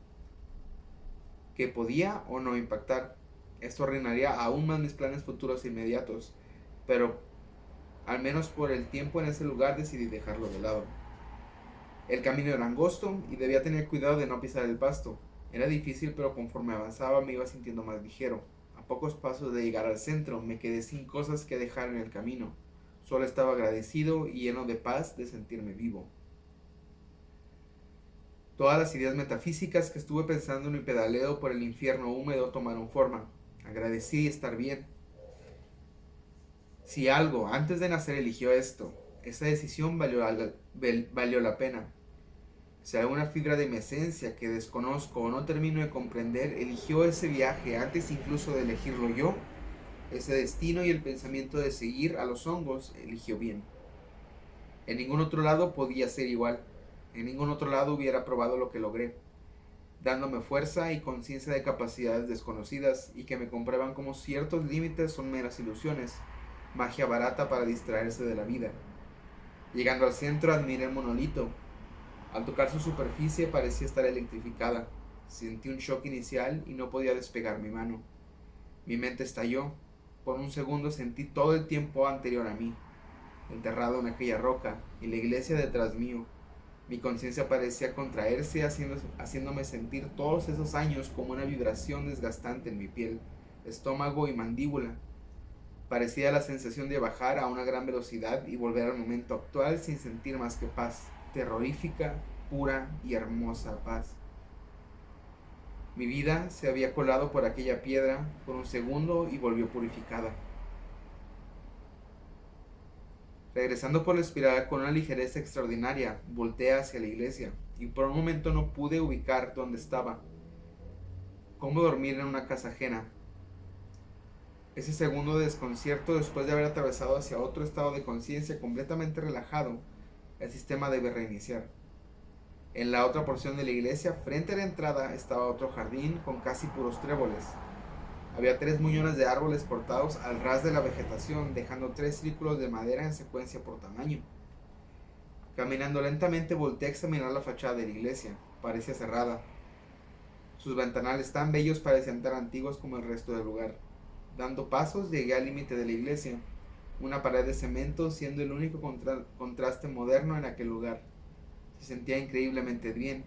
que podía o no impactar. Esto arruinaría aún más mis planes futuros inmediatos, pero al menos por el tiempo en ese lugar decidí dejarlo de lado. El camino era angosto y debía tener cuidado de no pisar el pasto. Era difícil, pero conforme avanzaba me iba sintiendo más ligero. A pocos pasos de llegar al centro me quedé sin cosas que dejar en el camino. Solo estaba agradecido y lleno de paz de sentirme vivo. Todas las ideas metafísicas que estuve pensando en mi pedaleo por el infierno húmedo tomaron forma. Agradecí estar bien. Si algo antes de nacer eligió esto, esa decisión valió la pena. Si alguna fibra de mi esencia que desconozco o no termino de comprender eligió ese viaje antes incluso de elegirlo yo, ese destino y el pensamiento de seguir a los hongos eligió bien. En ningún otro lado podía ser igual. En ningún otro lado hubiera probado lo que logré, dándome fuerza y conciencia de capacidades desconocidas y que me comprueban como ciertos límites son meras ilusiones, magia barata para distraerse de la vida. Llegando al centro admiré el monolito. Al tocar su superficie parecía estar electrificada. Sentí un shock inicial y no podía despegar mi mano. Mi mente estalló. Por un segundo sentí todo el tiempo anterior a mí. enterrado en aquella roca, y la iglesia detrás mío. Mi conciencia parecía contraerse, haciéndome sentir todos esos años como una vibración desgastante en mi piel, estómago y mandíbula. Parecía la sensación de bajar a una gran velocidad y volver al momento actual sin sentir más que paz, terrorífica, pura y hermosa paz. Mi vida se había colado por aquella piedra por un segundo y volvió purificada. Regresando por la espiral con una ligereza extraordinaria, volteé hacia la iglesia y por un momento no pude ubicar dónde estaba. ¿Cómo dormir en una casa ajena? Ese segundo de desconcierto después de haber atravesado hacia otro estado de conciencia completamente relajado, el sistema debe reiniciar. En la otra porción de la iglesia, frente a la entrada, estaba otro jardín con casi puros tréboles. Había 3 muñones de árboles cortados al ras de la vegetación, dejando 3 círculos de madera en secuencia por tamaño. Caminando lentamente volteé a examinar la fachada de la iglesia. Parecía cerrada. Sus ventanales tan bellos parecían tan antiguos como el resto del lugar. Dando pasos llegué al límite de la iglesia, una pared de cemento siendo el único contraste moderno en aquel lugar. Se sentía increíblemente bien.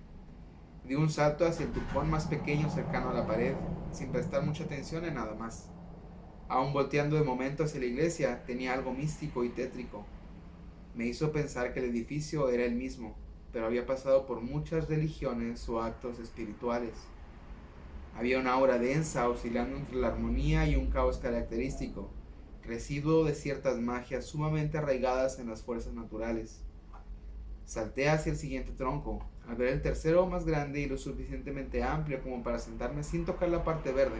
Di un salto hacia el tupón más pequeño cercano a la pared, sin prestar mucha atención en nada más. Aún volteando de momento hacia la iglesia, tenía algo místico y tétrico. Me hizo pensar que el edificio era el mismo, pero había pasado por muchas religiones o actos espirituales. Había una aura densa oscilando entre la armonía y un caos característico, residuo de ciertas magias sumamente arraigadas en las fuerzas naturales. Salté hacia el siguiente tronco, al ver el tercero más grande y lo suficientemente amplio como para sentarme sin tocar la parte verde.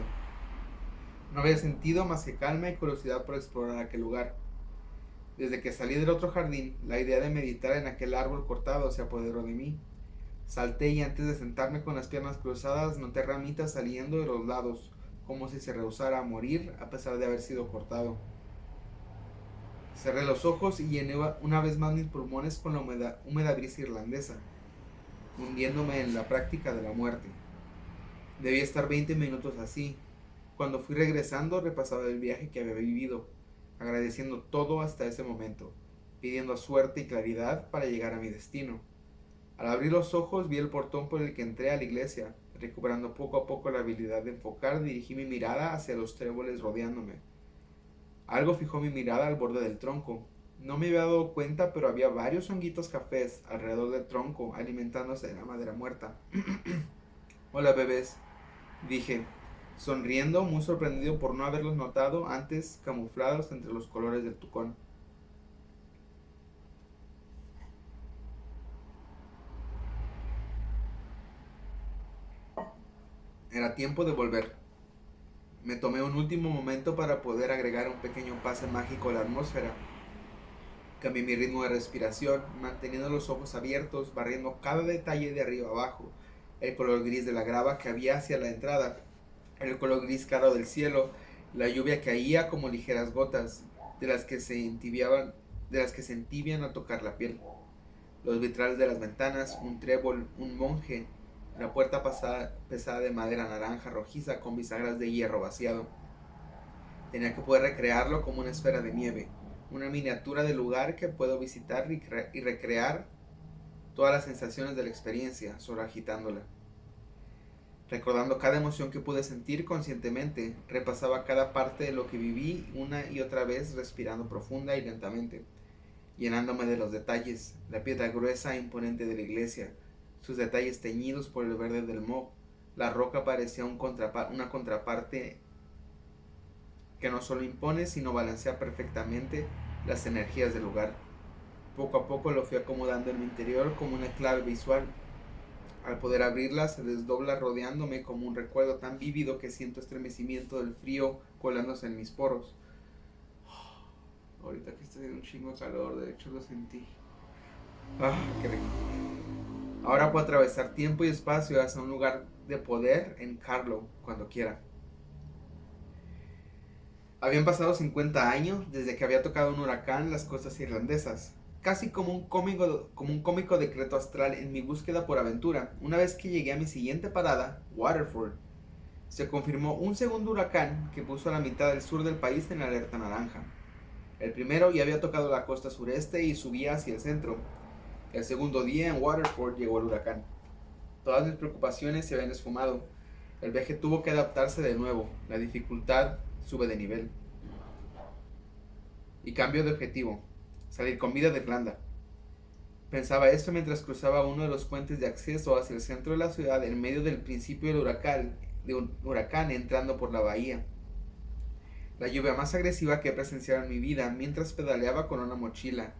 No había sentido más que calma y curiosidad por explorar aquel lugar. Desde que salí del otro jardín, la idea de meditar en aquel árbol cortado se apoderó de mí. Salté y antes de sentarme con las piernas cruzadas noté ramitas saliendo de los lados, como si se rehusara a morir a pesar de haber sido cortado. Cerré los ojos y llené una vez más mis pulmones con la húmeda brisa irlandesa, hundiéndome en la práctica de la muerte. Debía estar 20 minutos así. Cuando fui regresando repasaba el viaje que había vivido, agradeciendo todo hasta ese momento, pidiendo suerte y claridad para llegar a mi destino. Al abrir los ojos vi el portón por el que entré a la iglesia. Recuperando poco a poco la habilidad de enfocar, dirigí mi mirada hacia los tréboles rodeándome. Algo fijó mi mirada al borde del tronco. No me había dado cuenta, pero había varios honguitos cafés alrededor del tronco, alimentándose de la madera muerta. Hola, bebés, dije, sonriendo, muy sorprendido por no haberlos notado antes camuflados entre los colores del tucón. Era tiempo de volver. Me tomé un último momento para poder agregar un pequeño pase mágico a la atmósfera. Cambié mi ritmo de respiración, manteniendo los ojos abiertos, barriendo cada detalle de arriba abajo. El color gris de la grava que había hacia la entrada, el color gris claro del cielo, la lluvia caía como ligeras gotas, de las que se entibian al tocar la piel. Los vitrales de las ventanas, un trébol, un monje, la puerta pesada de madera naranja rojiza con bisagras de hierro vaciado. Tenía que poder recrearlo como una esfera de nieve, una miniatura del lugar que puedo visitar y recrear todas las sensaciones de la experiencia, solo agitándola. Recordando cada emoción que pude sentir conscientemente, repasaba cada parte de lo que viví una y otra vez, respirando profunda y lentamente, llenándome de los detalles, la piedra gruesa e imponente de la iglesia, sus detalles teñidos por el verde del moho. La roca parecía una contraparte que no solo impone, sino balancea perfectamente las energías del lugar. Poco a poco lo fui acomodando en mi interior como una clave visual. Al poder abrirla, se desdobla rodeándome como un recuerdo tan vívido que siento estremecimiento del frío colándose en mis poros. Ahorita que estoy en un chingo de calor, de hecho lo sentí. Qué rico. Ahora puedo atravesar tiempo y espacio hacia un lugar de poder en Carlow cuando quiera. Habían pasado 50 años desde que había tocado un huracán en las costas irlandesas, casi como un cómico decreto astral en mi búsqueda por aventura. Una vez que llegué a mi siguiente parada, Waterford, se confirmó un segundo huracán que puso a la mitad del sur del país en alerta naranja. El primero ya había tocado la costa sureste y subía hacia el centro. El segundo día en Waterford llegó el huracán. Todas mis preocupaciones se habían esfumado. El viaje tuvo que adaptarse de nuevo. La dificultad sube de nivel. Y cambio de objetivo. Salir con vida de Irlanda. Pensaba esto mientras cruzaba uno de los puentes de acceso hacia el centro de la ciudad en medio del principio de un huracán entrando por la bahía. La lluvia más agresiva que he presenciado en mi vida mientras pedaleaba con una mochila.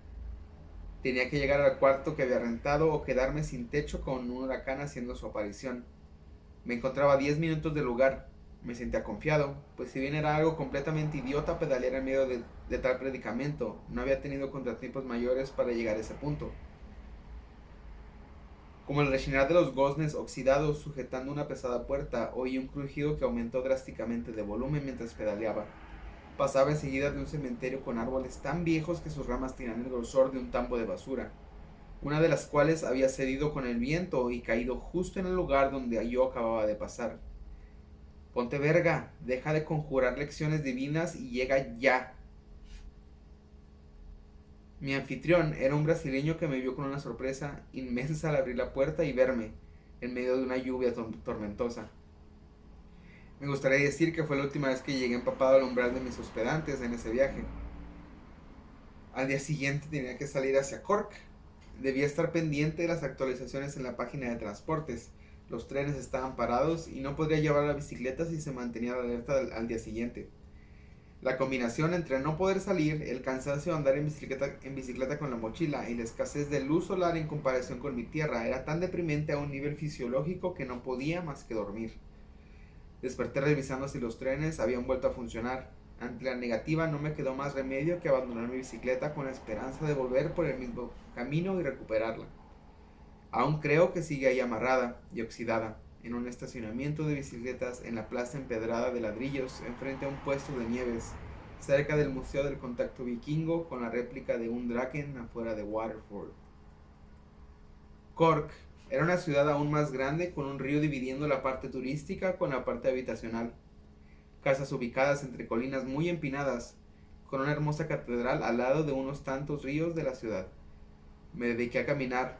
Tenía que llegar al cuarto que había rentado o quedarme sin techo con un huracán haciendo su aparición. Me encontraba a 10 minutos del lugar. Me sentía confiado, pues si bien era algo completamente idiota pedalear en medio de tal predicamento, no había tenido contratiempos mayores para llegar a ese punto. Como el rechinar de los goznes oxidados sujetando una pesada puerta, oí un crujido que aumentó drásticamente de volumen mientras pedaleaba. Pasaba enseguida de un cementerio con árboles tan viejos que sus ramas tenían el grosor de un tambo de basura, una de las cuales había cedido con el viento y caído justo en el lugar donde yo acababa de pasar. Ponte verga, deja de conjurar lecciones divinas y llega ya. Mi anfitrión era un brasileño que me vio con una sorpresa inmensa al abrir la puerta y verme, en medio de una lluvia tormentosa. Me gustaría decir que fue la última vez que llegué empapado al umbral de mis hospedantes en ese viaje. Al día siguiente tenía que salir hacia Cork. Debía estar pendiente de las actualizaciones en la página de transportes. Los trenes estaban parados y no podría llevar la bicicleta si se mantenía alerta al día siguiente. La combinación entre no poder salir, el cansancio de andar en bicicleta con la mochila y la escasez de luz solar en comparación con mi tierra era tan deprimente a un nivel fisiológico que no podía más que dormir. Desperté revisando si los trenes habían vuelto a funcionar. Ante la negativa no me quedó más remedio que abandonar mi bicicleta con la esperanza de volver por el mismo camino y recuperarla. Aún creo que sigue ahí amarrada y oxidada, en un estacionamiento de bicicletas en la plaza empedrada de ladrillos enfrente a un puesto de nieves, cerca del Museo del Contacto Vikingo con la réplica de un Draken afuera de Waterford. Cork era una ciudad aún más grande con un río dividiendo la parte turística con la parte habitacional. Casas ubicadas entre colinas muy empinadas, con una hermosa catedral al lado de unos tantos ríos de la ciudad. Me dediqué a caminar,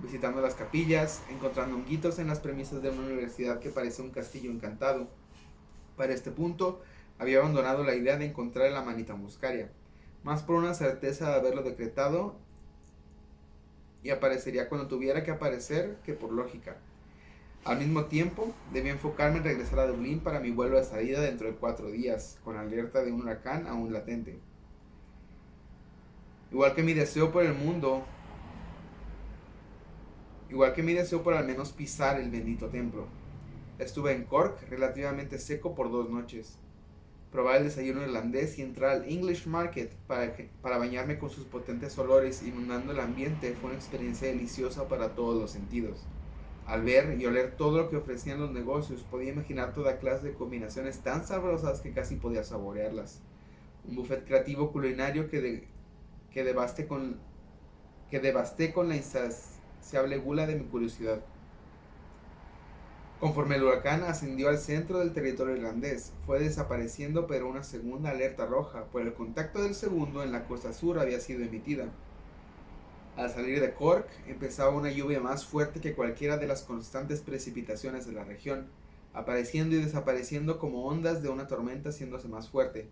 visitando las capillas, encontrando honguitos en las premisas de una universidad que parecía un castillo encantado. Para este punto, había abandonado la idea de encontrar la manita muscaria, más por una certeza de haberlo decretado y aparecería cuando tuviera que aparecer que por lógica. Al mismo tiempo, debía enfocarme en regresar a Dublín para mi vuelo de salida dentro de 4 días, con alerta de un huracán aún latente. Igual que mi deseo por al menos pisar el bendito templo. Estuve en Cork relativamente seco por 2 noches. Probar el desayuno irlandés y entrar al English Market para bañarme con sus potentes olores inundando el ambiente fue una experiencia deliciosa para todos los sentidos. Al ver y oler todo lo que ofrecían los negocios, podía imaginar toda clase de combinaciones tan sabrosas que casi podía saborearlas. Un buffet creativo culinario que devasté con la insaciable gula de mi curiosidad. Conforme el huracán ascendió al centro del territorio irlandés, fue desapareciendo, pero una segunda alerta roja por el contacto del segundo en la costa sur había sido emitida. Al salir de Cork, empezaba una lluvia más fuerte que cualquiera de las constantes precipitaciones de la región, apareciendo y desapareciendo como ondas de una tormenta haciéndose más fuerte.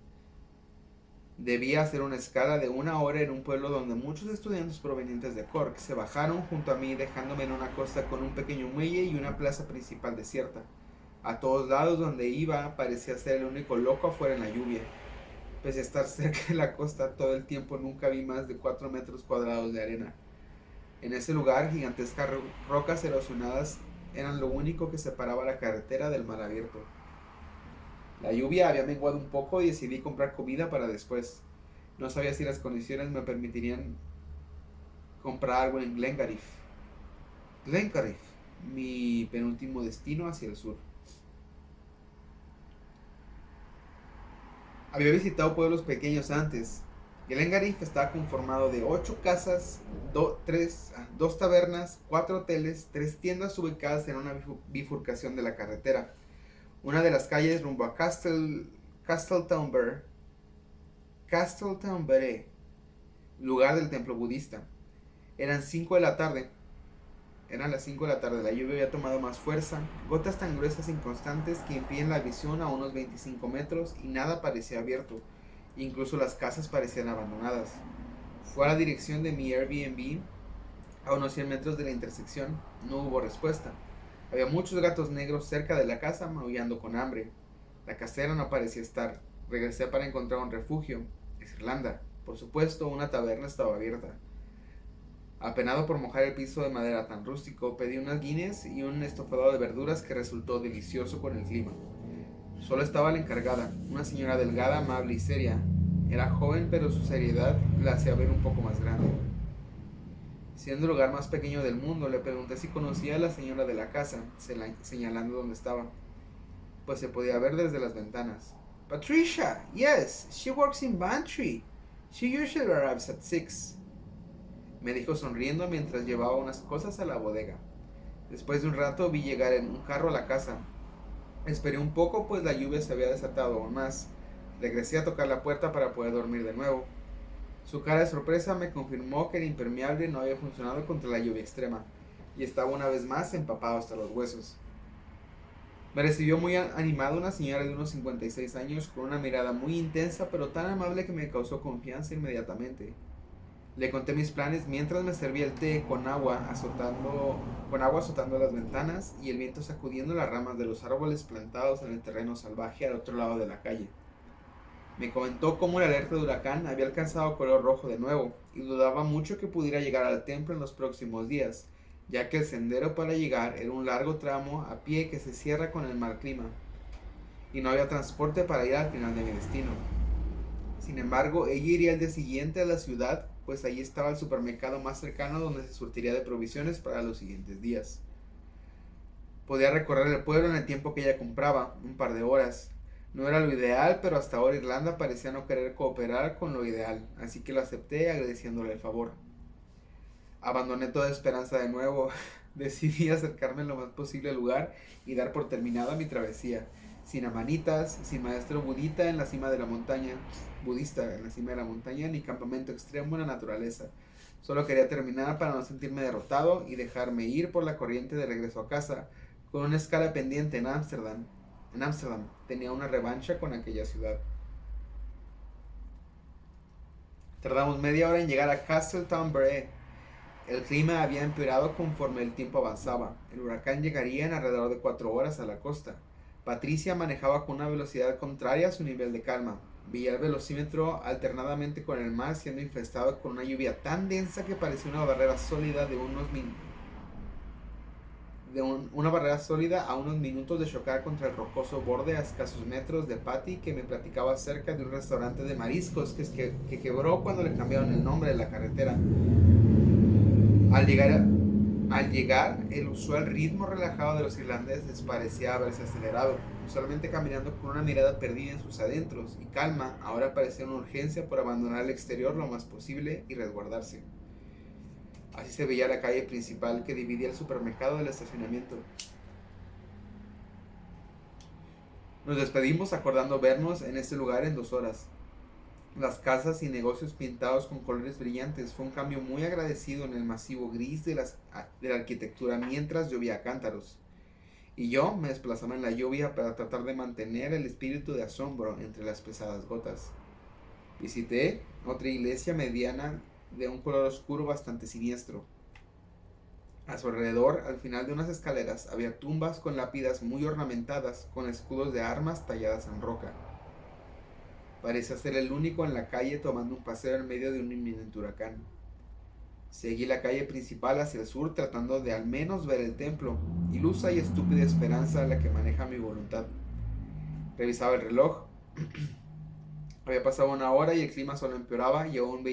Debía hacer una escala de 1 hora en un pueblo donde muchos estudiantes provenientes de Cork se bajaron junto a mí dejándome en una costa con un pequeño muelle y una plaza principal desierta. A todos lados donde iba parecía ser el único loco afuera en la lluvia. Pese a estar cerca de la costa todo el tiempo nunca vi más de 4 metros cuadrados de arena. En ese lugar gigantescas rocas erosionadas eran lo único que separaba la carretera del mar abierto. La lluvia había menguado un poco y decidí comprar comida para después. No sabía si las condiciones me permitirían comprar algo en Glengarriff. Glengarriff, mi penúltimo destino hacia el sur. Había visitado pueblos pequeños antes. Glengarriff estaba conformado de 8 casas, 2 tabernas, 4 hoteles, 3 tiendas ubicadas en una bifurcación de la carretera. Una de las calles rumbo a Castletownbere Castletownbere, lugar del templo budista. Eran 5 de la tarde. Eran las 5 de la tarde, la lluvia había tomado más fuerza, gotas tan gruesas e inconstantes que impiden la visión a unos 25 metros y nada parecía abierto, incluso las casas parecían abandonadas. Fue a la dirección de mi Airbnb, a unos 100 metros de la intersección, no hubo respuesta. Había muchos gatos negros cerca de la casa maullando con hambre. La casera no parecía estar. Regresé para encontrar un refugio. Es Irlanda. Por supuesto, una taberna estaba abierta. Apenado por mojar el piso de madera tan rústico, pedí unas Guinness y un estofado de verduras que resultó delicioso con el clima. Solo estaba la encargada, una señora delgada, amable y seria. Era joven, pero su seriedad la hacía ver un poco más grande. Siendo el lugar más pequeño del mundo, le pregunté si conocía a la señora de la casa, señalando donde estaba, pues se podía ver desde las ventanas. Patricia, yes, she works in Bantry. She usually arrives at 6. Me dijo sonriendo mientras llevaba unas cosas a la bodega. Después de un rato vi llegar en un carro a la casa. Esperé un poco, pues la lluvia se había desatado aún más. Regresé a tocar la puerta para poder dormir de nuevo. Su cara de sorpresa me confirmó que el impermeable no había funcionado contra la lluvia extrema, y estaba una vez más empapado hasta los huesos. Me recibió muy animado una señora de unos 56 años con una mirada muy intensa pero tan amable que me causó confianza inmediatamente. Le conté mis planes mientras me servía el té con agua azotando las ventanas y el viento sacudiendo las ramas de los árboles plantados en el terreno salvaje al otro lado de la calle. Me comentó cómo la alerta de huracán había alcanzado color rojo de nuevo y dudaba mucho que pudiera llegar al templo en los próximos días, ya que el sendero para llegar era un largo tramo a pie que se cierra con el mal clima y no había transporte para ir al final de mi destino. Sin embargo, ella iría al día siguiente a la ciudad, pues allí estaba el supermercado más cercano donde se surtiría de provisiones para los siguientes días. Podía recorrer el pueblo en el tiempo que ella compraba, un par de horas. No era lo ideal, pero hasta ahora Irlanda parecía no querer cooperar con lo ideal, así que lo acepté agradeciéndole el favor. Abandoné toda esperanza de nuevo. Decidí acercarme lo más posible al lugar y dar por terminada mi travesía, sin amanitas, sin maestro budista en la cima de la montaña, ni campamento extremo en la naturaleza. Solo quería terminar para no sentirme derrotado y dejarme ir por la corriente de regreso a casa, con una escala pendiente en Ámsterdam. Tenía una revancha con aquella ciudad. Tardamos media hora en llegar a Castletownbere. El clima había empeorado conforme el tiempo avanzaba. El huracán llegaría en alrededor de 4 horas a la costa. Patricia manejaba con una velocidad contraria a su nivel de calma. Veía el velocímetro alternadamente con el mar siendo infestado con una lluvia tan densa que parecía una barrera sólida a unos minutos de chocar contra el rocoso borde a escasos metros de Patty, que me platicaba acerca de un restaurante de mariscos que quebró cuando le cambiaron el nombre de la carretera. Al llegar, el usual ritmo relajado de los irlandeses parecía haberse acelerado, usualmente caminando con una mirada perdida en sus adentros y calma, ahora parecía una urgencia por abandonar el exterior lo más posible y resguardarse. Así se veía la calle principal que dividía el supermercado del estacionamiento. Nos despedimos acordando vernos en este lugar en 2 horas. Las casas y negocios pintados con colores brillantes fue un cambio muy agradecido en el masivo gris de la arquitectura mientras llovía a cántaros. Y yo me desplazaba en la lluvia para tratar de mantener el espíritu de asombro entre las pesadas gotas. Visité otra iglesia mediana de un color oscuro bastante siniestro. A su alrededor, al final de unas escaleras, había tumbas con lápidas muy ornamentadas con escudos de armas talladas en roca. Parecía ser el único en la calle tomando un paseo en medio de un inminente huracán. Seguí la calle principal hacia el sur tratando de al menos ver el templo, ilusa y estúpida esperanza la que maneja mi voluntad. Revisaba el reloj. Había pasado 1 hora y el clima solo empeoraba y aún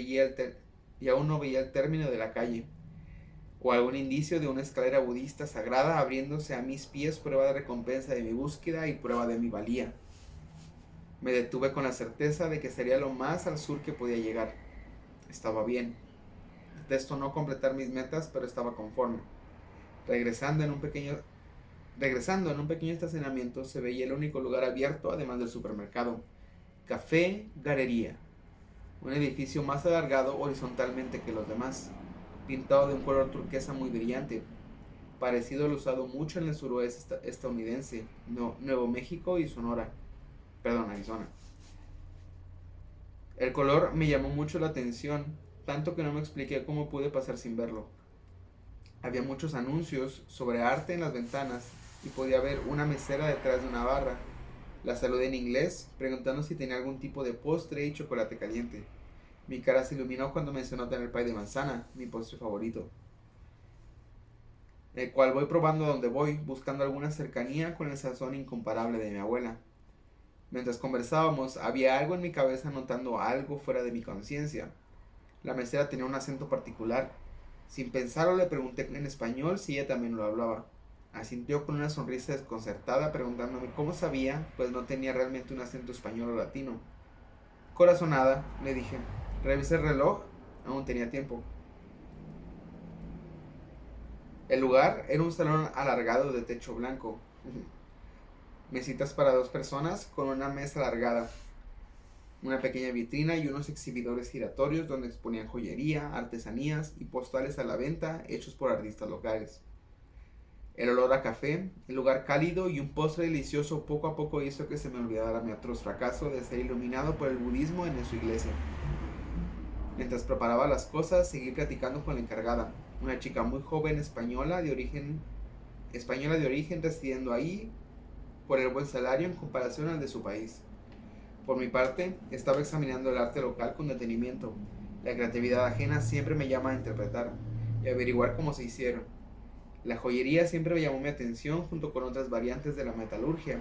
no veía el término de la calle, o algún indicio de una escalera budista sagrada abriéndose a mis pies, prueba de recompensa de mi búsqueda y prueba de mi valía. Me detuve con la certeza de que sería lo más al sur que podía llegar. Estaba bien. Detesto no completar mis metas, pero estaba conforme. Regresando en un pequeño estacionamiento se veía el único lugar abierto además del supermercado. Café Galería. un edificio más alargado horizontalmente que los demás, pintado de un color turquesa muy brillante, parecido al usado mucho en el suroeste estadounidense, Nuevo México y Arizona. El color me llamó mucho la atención, tanto que no me expliqué cómo pude pasar sin verlo. Había muchos anuncios sobre arte en las ventanas y podía ver una mesera detrás de una barra. La saludé en inglés, preguntando si tenía algún tipo de postre y chocolate caliente. Mi cara se iluminó cuando mencionó tener pay de manzana, mi postre favorito, el cual voy probando donde voy, buscando alguna cercanía con el sazón incomparable de mi abuela. Mientras conversábamos, había algo en mi cabeza notando algo fuera de mi conciencia. La mesera tenía un acento particular. Sin pensarlo le pregunté en español si ella también lo hablaba. Asintió con una sonrisa desconcertada preguntándome cómo sabía, pues no tenía realmente un acento español o latino. Corazonada, le dije. Revisé el reloj, aún tenía tiempo. El lugar era un salón alargado de techo blanco. Mesitas para 2 personas con una mesa alargada, una pequeña vitrina y unos exhibidores giratorios donde exponían joyería, artesanías y postales a la venta hechos por artistas locales. El olor a café, el lugar cálido y un postre delicioso poco a poco hizo que se me olvidara mi atroz fracaso de ser iluminado por el budismo en su iglesia. Mientras preparaba las cosas, seguí platicando con la encargada, una chica muy joven española de origen residiendo ahí por el buen salario en comparación al de su país. Por mi parte, estaba examinando el arte local con detenimiento. La creatividad ajena siempre me llama a interpretar y averiguar cómo se hicieron. La joyería siempre me llamó mi atención junto con otras variantes de la metalurgia,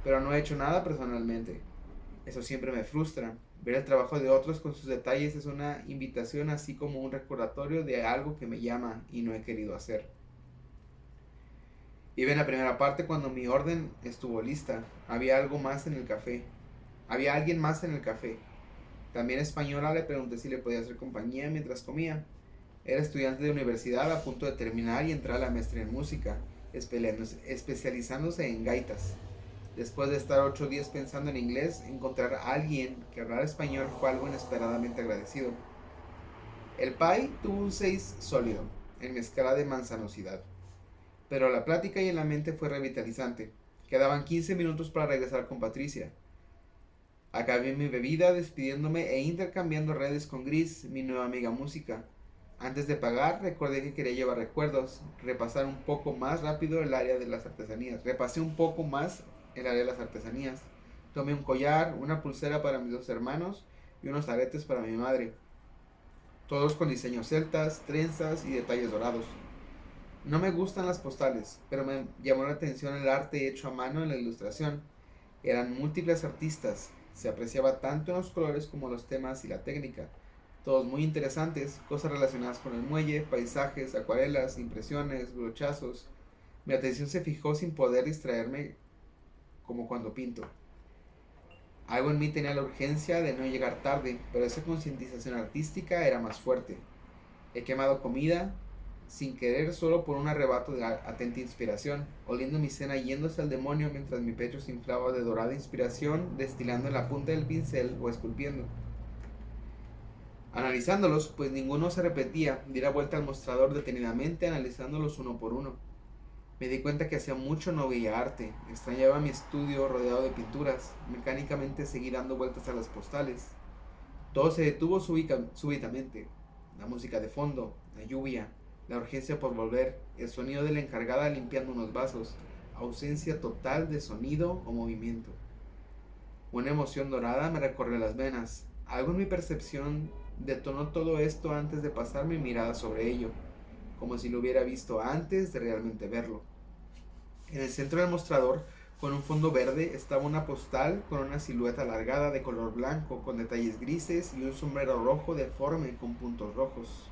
pero no he hecho nada personalmente. Eso siempre me frustra. Ver el trabajo de otros con sus detalles es una invitación así como un recordatorio de algo que me llama y no he querido hacer. Iba en la primera parte cuando mi orden estuvo lista. Había alguien más en el café. También española, le pregunté si le podía hacer compañía mientras comía. Era estudiante de universidad a punto de terminar y entrar a la maestría en música, especializándose en gaitas. Después de estar 8 días pensando en inglés, encontrar a alguien que hablara español fue algo inesperadamente agradecido. El pie tuvo un 6 sólido en mi escala de manzanosidad, pero la plática y en la mente fue revitalizante. Quedaban 15 minutos para regresar con Patricia. Acabé mi bebida despidiéndome e intercambiando redes con Gris, mi nueva amiga música. Antes de pagar, recordé que quería llevar recuerdos, repasar un poco más rápido el área de las artesanías. Repasé un poco más el área de las artesanías. Tomé un collar, una pulsera para mis 2 hermanos y unos aretes para mi madre. Todos con diseños celtas, trenzas y detalles dorados. No me gustan las postales, pero me llamó la atención el arte hecho a mano en la ilustración. Eran múltiples artistas, se apreciaba tanto en los colores como los temas y la técnica. Todos muy interesantes, cosas relacionadas con el muelle, paisajes, acuarelas, impresiones, brochazos. Mi atención se fijó sin poder distraerme como cuando pinto. Algo en mí tenía la urgencia de no llegar tarde, pero esa concientización artística era más fuerte. He quemado comida sin querer solo por un arrebato de atenta inspiración, oliendo mi cena yéndose al demonio mientras mi pecho se inflaba de dorada inspiración, destilando en la punta del pincel o esculpiendo. Analizándolos, pues ninguno se repetía, di la vuelta al mostrador detenidamente analizándolos uno por uno. Me di cuenta que hacía mucho no veía arte, extrañaba mi estudio rodeado de pinturas, mecánicamente seguí dando vueltas a las postales. Todo se detuvo súbitamente, la música de fondo, la lluvia, la urgencia por volver, el sonido de la encargada limpiando unos vasos, ausencia total de sonido o movimiento. Una emoción dorada me recorrió las venas, algo en mi percepción detonó todo esto antes de pasar mi mirada sobre ello, como si lo hubiera visto antes de realmente verlo. En el centro del mostrador, con un fondo verde, estaba una postal con una silueta alargada de color blanco, con detalles grises y un sombrero rojo deforme con puntos rojos.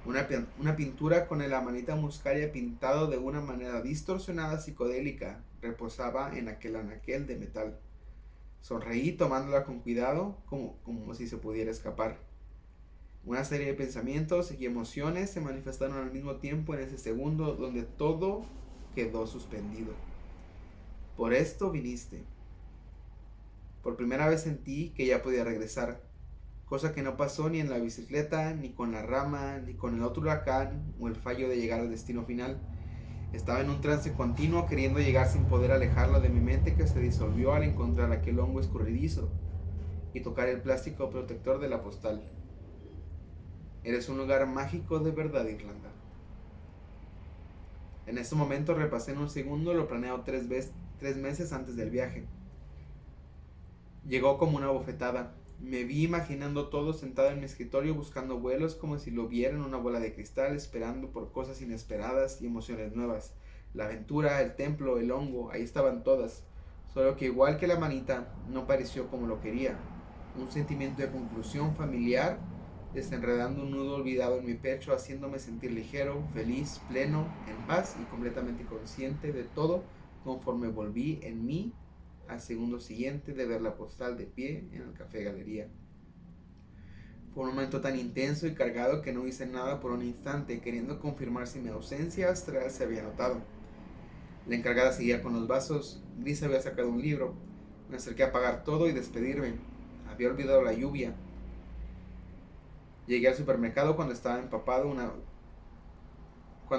Una pintura con el amanita muscaria pintado de una manera distorsionada psicodélica reposaba en aquel anaquel de metal. Sonreí tomándola con cuidado, como si se pudiera escapar. Una serie de pensamientos y emociones se manifestaron al mismo tiempo en ese segundo donde todo quedó suspendido. Por esto viniste. Por primera vez sentí que ya podía regresar. cosa que no pasó ni en la bicicleta, ni con la rama, ni con el otro huracán o el fallo de llegar al destino final. Estaba en un trance continuo queriendo llegar sin poder alejarlo de mi mente, que se disolvió al encontrar aquel hongo escurridizo y tocar el plástico protector de la postal. Eres un lugar mágico de verdad, Irlanda. En ese momento repasé en un segundo lo planeado 3 meses antes del viaje. Llegó como una bofetada. Me vi imaginando todo sentado en mi escritorio buscando vuelos como si lo viera en una bola de cristal, esperando por cosas inesperadas y emociones nuevas. La aventura, el templo, el hongo, ahí estaban todas. Solo que igual que la manita, no pareció como lo quería. Un sentimiento de conclusión familiar, desenredando un nudo olvidado en mi pecho, haciéndome sentir ligero, feliz, pleno, en paz y completamente consciente de todo conforme volví en mí al segundo siguiente de ver la postal de pie en el café galería. Fue un momento tan intenso y cargado que no hice nada por un instante, queriendo confirmar si mi ausencia astral se había notado. La encargada seguía con los vasos, Gris había sacado un libro. Me acerqué a apagar todo y despedirme. Había olvidado la lluvia. Llegué al supermercado Cuando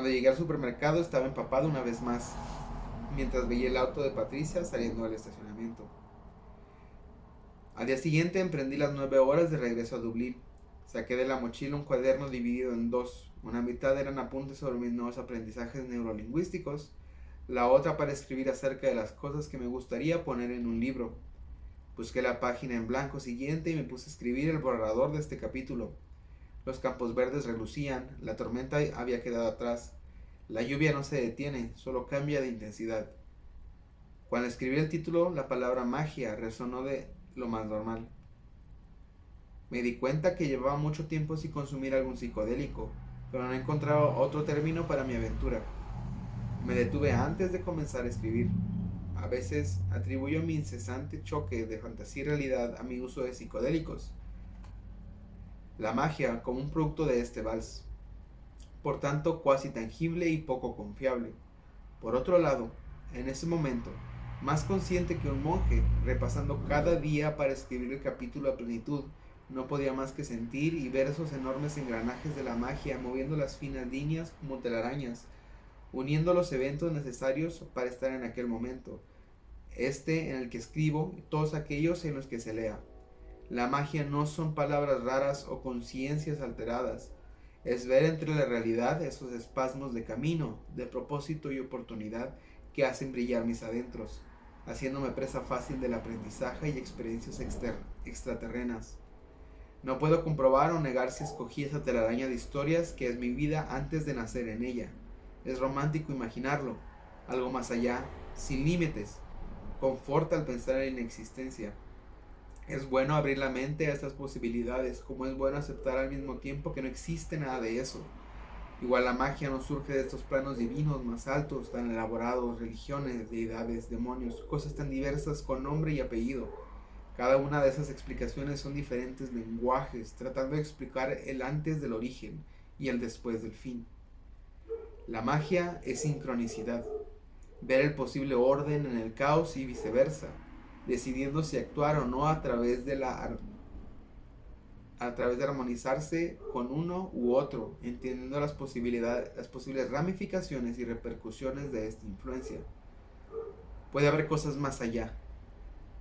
llegué al supermercado estaba empapado una vez más, mientras veía el auto de Patricia saliendo del estacionamiento. Al día siguiente emprendí las 9 horas de regreso a Dublín. Saqué de la mochila un cuaderno dividido en dos. Una mitad eran apuntes sobre mis nuevos aprendizajes neurolingüísticos, la otra para escribir acerca de las cosas que me gustaría poner en un libro. Busqué la página en blanco siguiente y me puse a escribir el borrador de este capítulo. Los campos verdes relucían, la tormenta había quedado atrás. La lluvia no se detiene, solo cambia de intensidad. Cuando escribí el título, la palabra magia resonó de lo más normal. Me di cuenta que llevaba mucho tiempo sin consumir algún psicodélico, pero no encontraba otro término para mi aventura. Me detuve antes de comenzar a escribir. A veces atribuyo mi incesante choque de fantasía y realidad a mi uso de psicodélicos. La magia como un producto de este vals, por tanto cuasi tangible y poco confiable. Por otro lado, en ese momento, más consciente que un monje, repasando cada día para escribir el capítulo a plenitud, no podía más que sentir y ver esos enormes engranajes de la magia moviendo las finas líneas como telarañas, uniendo los eventos necesarios para estar en aquel momento, este en el que escribo y todos aquellos en los que se lea. La magia no son palabras raras o conciencias alteradas, es ver entre la realidad esos espasmos de camino, de propósito y oportunidad que hacen brillar mis adentros, haciéndome presa fácil del aprendizaje y experiencias extraterrenas. No puedo comprobar o negar si escogí esa telaraña de historias que es mi vida antes de nacer en ella. Es romántico imaginarlo, algo más allá, sin límites. Conforta al pensar en la inexistencia. Es bueno abrir la mente a estas posibilidades, como es bueno aceptar al mismo tiempo que no existe nada de eso. Igual la magia no surge de estos planos divinos más altos, tan elaborados, religiones, deidades, demonios, cosas tan diversas con nombre y apellido. Cada una de esas explicaciones son diferentes lenguajes, tratando de explicar el antes del origen y el después del fin. La magia es sincronicidad, ver el posible orden en el caos y viceversa, decidiendo si actuar o no a través de armonizarse con uno u otro, entendiendo las posibles ramificaciones y repercusiones de esta influencia. Puede haber cosas más allá,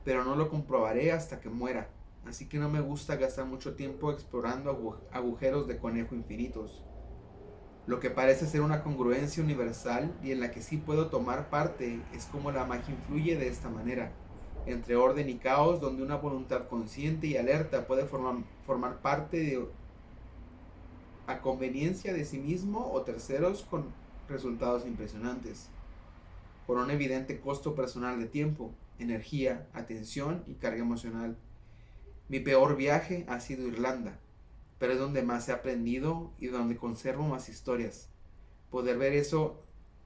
pero no lo comprobaré hasta que muera, así que no me gusta gastar mucho tiempo explorando agujeros de conejo infinitos. Lo que parece ser una congruencia universal y en la que sí puedo tomar parte es cómo la magia influye de esta manera, entre orden y caos, donde una voluntad consciente y alerta puede formar parte a conveniencia de sí mismo o terceros con resultados impresionantes, por un evidente costo personal de tiempo, energía, atención y carga emocional. Mi peor viaje ha sido Irlanda, pero es donde más he aprendido y donde conservo más historias. Poder ver eso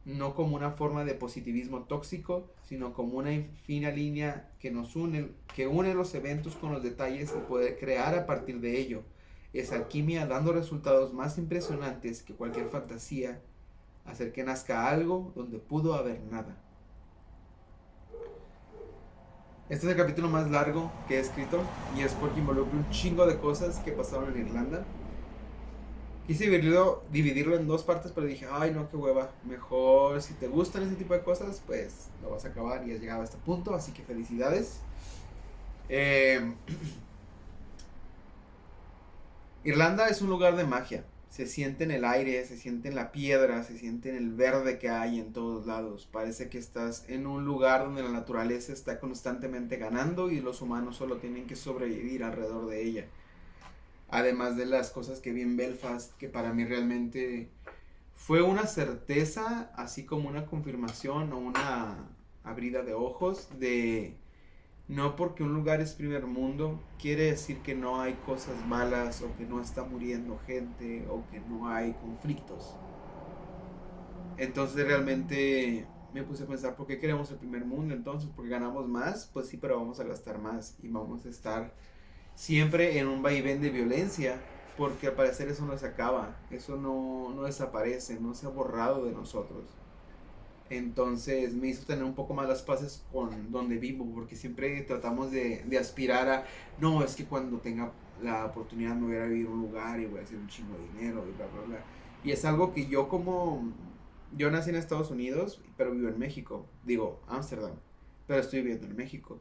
no como una forma de positivismo tóxico, sino como una fina línea que une los eventos con los detalles y poder crear a partir de ello. Es alquimia dando resultados más impresionantes que cualquier fantasía, hacer que nazca algo donde pudo haber nada. Este es el capítulo más largo que he escrito y es porque involucra un chingo de cosas que pasaron en Irlanda. Quise dividirlo en dos partes, pero dije, ay no, qué hueva. Mejor si te gustan ese tipo de cosas, pues lo vas a acabar y has llegado a este punto, así que felicidades. Eh, Irlanda es un lugar de magia. Se siente en el aire, se siente en la piedra, se siente en el verde que hay en todos lados. Parece que estás en un lugar donde la naturaleza está constantemente ganando y los humanos solo tienen que sobrevivir alrededor de ella. Además de las cosas que vi en Belfast, que para mí realmente fue una certeza, así como una confirmación o una abrida de ojos de no porque un lugar es primer mundo, quiere decir que no hay cosas malas o que no está muriendo gente o que no hay conflictos. Entonces realmente me puse a pensar, ¿por qué queremos el primer mundo entonces? ¿Porque ganamos más? Pues sí, pero vamos a gastar más y vamos a estar siempre en un vaivén de violencia, porque al parecer eso no se acaba, eso no desaparece, no se ha borrado de nosotros. Entonces me hizo tener un poco más las paces con donde vivo, porque siempre tratamos de aspirar a, no, es que cuando tenga la oportunidad me voy a vivir a un lugar y voy a hacer un chingo de dinero y bla, bla, bla. Y es algo que yo nací en Estados Unidos, pero vivo en México, digo, Ámsterdam, pero estoy viviendo en México.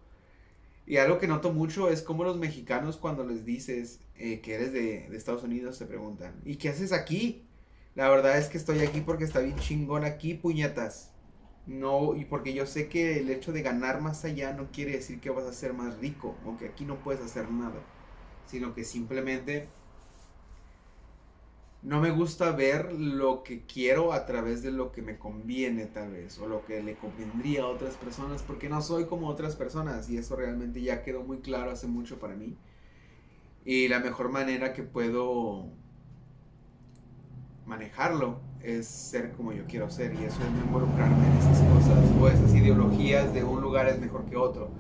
Y algo que noto mucho es cómo los mexicanos cuando les dices que eres de Estados Unidos te preguntan, ¿y qué haces aquí? La verdad es que estoy aquí porque está bien chingón aquí, puñetas. No, y porque yo sé que el hecho de ganar más allá no quiere decir que vas a ser más rico o que aquí no puedes hacer nada, sino que simplemente no me gusta ver lo que quiero a través de lo que me conviene tal vez o lo que le convendría a otras personas porque no soy como otras personas y eso realmente ya quedó muy claro hace mucho para mí. Y la mejor manera que puedo manejarlo es ser como yo quiero ser y eso es no involucrarme en esas cosas o esas ideologías de un lugar es mejor que otro.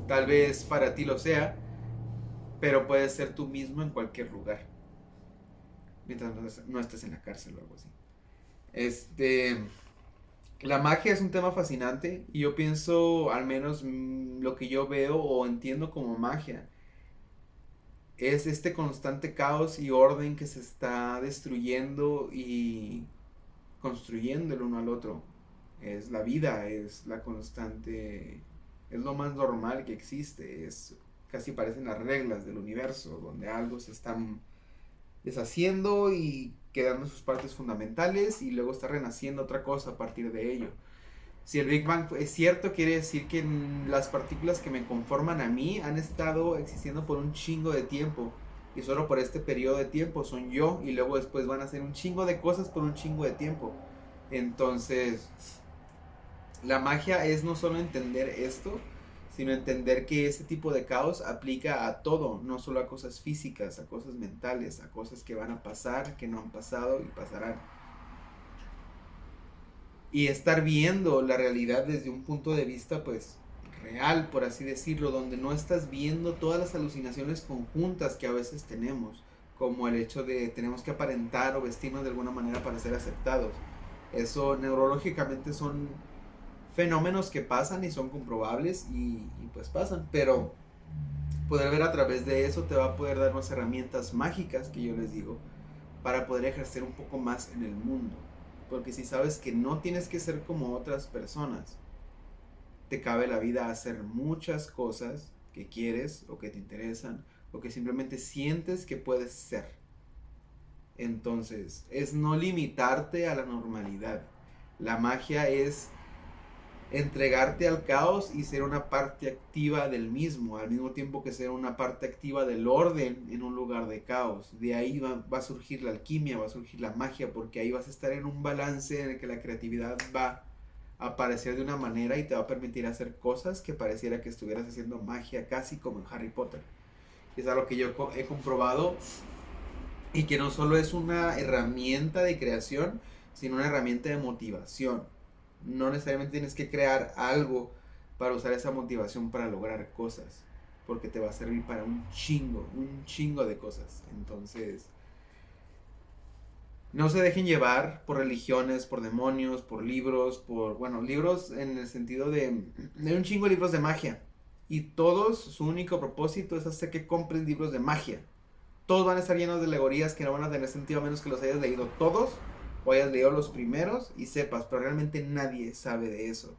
Tal vez para ti lo sea, pero puedes ser tú mismo en cualquier lugar, mientras no estés en la cárcel o algo así. Este, la magia es un tema fascinante y yo pienso, al menos lo que yo veo o entiendo como magia, es este constante caos y orden que se está destruyendo y construyendo el uno al otro. Es la vida, es la constante, es lo más normal que existe, es casi parecen las reglas del universo, donde algo se está deshaciendo y quedando sus partes fundamentales y luego está renaciendo otra cosa a partir de ello. Si el Big Bang es cierto, quiere decir que las partículas que me conforman a mí han estado existiendo por un chingo de tiempo. Y solo por este periodo de tiempo son yo. Y luego después van a hacer un chingo de cosas por un chingo de tiempo. Entonces, la magia es no solo entender esto, sino entender que ese tipo de caos aplica a todo, no solo a cosas físicas, a cosas mentales, a cosas que van a pasar, que no han pasado y pasarán. Y estar viendo la realidad desde un punto de vista pues real, por así decirlo, donde no estás viendo todas las alucinaciones conjuntas que a veces tenemos, como el hecho de tenemos que aparentar o vestirnos de alguna manera para ser aceptados. Eso neurológicamente son fenómenos que pasan y son comprobables y pues pasan, pero poder ver a través de eso te va a poder dar unas herramientas mágicas que yo les digo para poder ejercer un poco más en el mundo. Porque si sabes que no tienes que ser como otras personas, te cabe la vida a hacer muchas cosas que quieres o que te interesan o que simplemente sientes que puedes ser. Entonces, es no limitarte a la normalidad. La magia es entregarte al caos y ser una parte activa del mismo, al mismo tiempo que ser una parte activa del orden en un lugar de caos. De ahí va a surgir la alquimia, va a surgir la magia, porque ahí vas a estar en un balance en el que la creatividad va a aparecer de una manera y te va a permitir hacer cosas que pareciera que estuvieras haciendo magia, casi como en Harry Potter. Es algo que yo he comprobado y que no solo es una herramienta de creación, sino una herramienta de motivación. No necesariamente tienes que crear algo para usar esa motivación para lograr cosas, porque te va a servir para un chingo de cosas. Entonces, no se dejen llevar por religiones, por demonios, por libros, libros en el sentido de un chingo de libros de magia. Y todos, su único propósito es hacer que compres libros de magia. Todos van a estar llenos de alegorías que no van a tener sentido a menos que los hayas leído todos o hayas leído los primeros y sepas, pero realmente nadie sabe de eso.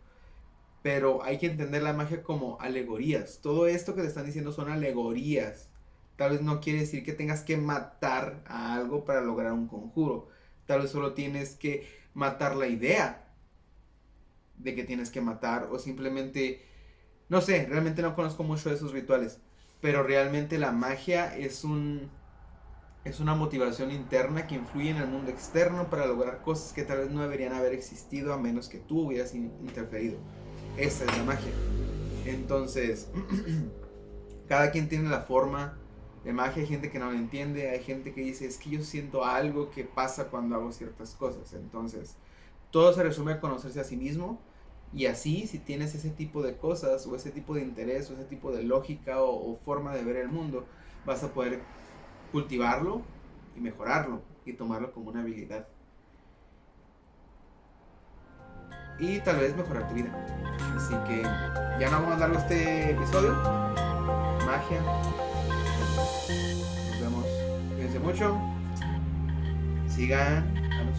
Pero hay que entender la magia como alegorías. Todo esto que te están diciendo son alegorías. Tal vez no quiere decir que tengas que matar a algo para lograr un conjuro. Tal vez solo tienes que matar la idea de que tienes que matar o simplemente, no sé, realmente no conozco mucho de esos rituales, pero realmente la magia es una motivación interna que influye en el mundo externo para lograr cosas que tal vez no deberían haber existido a menos que tú hubieras interferido. Esa es la magia. Entonces, cada quien tiene la forma de magia. Hay gente que no lo entiende, hay gente que dice, es que yo siento algo que pasa cuando hago ciertas cosas. Entonces, todo se resume a conocerse a sí mismo. Y así, si tienes ese tipo de cosas, o ese tipo de interés, o ese tipo de lógica, o forma de ver el mundo, vas a poder cultivarlo y mejorarlo, y tomarlo como una habilidad. Y tal vez mejorar tu vida. Así que ya no vamos a darle este episodio. Magia. Nos vemos. Cuídense mucho. Sigan a los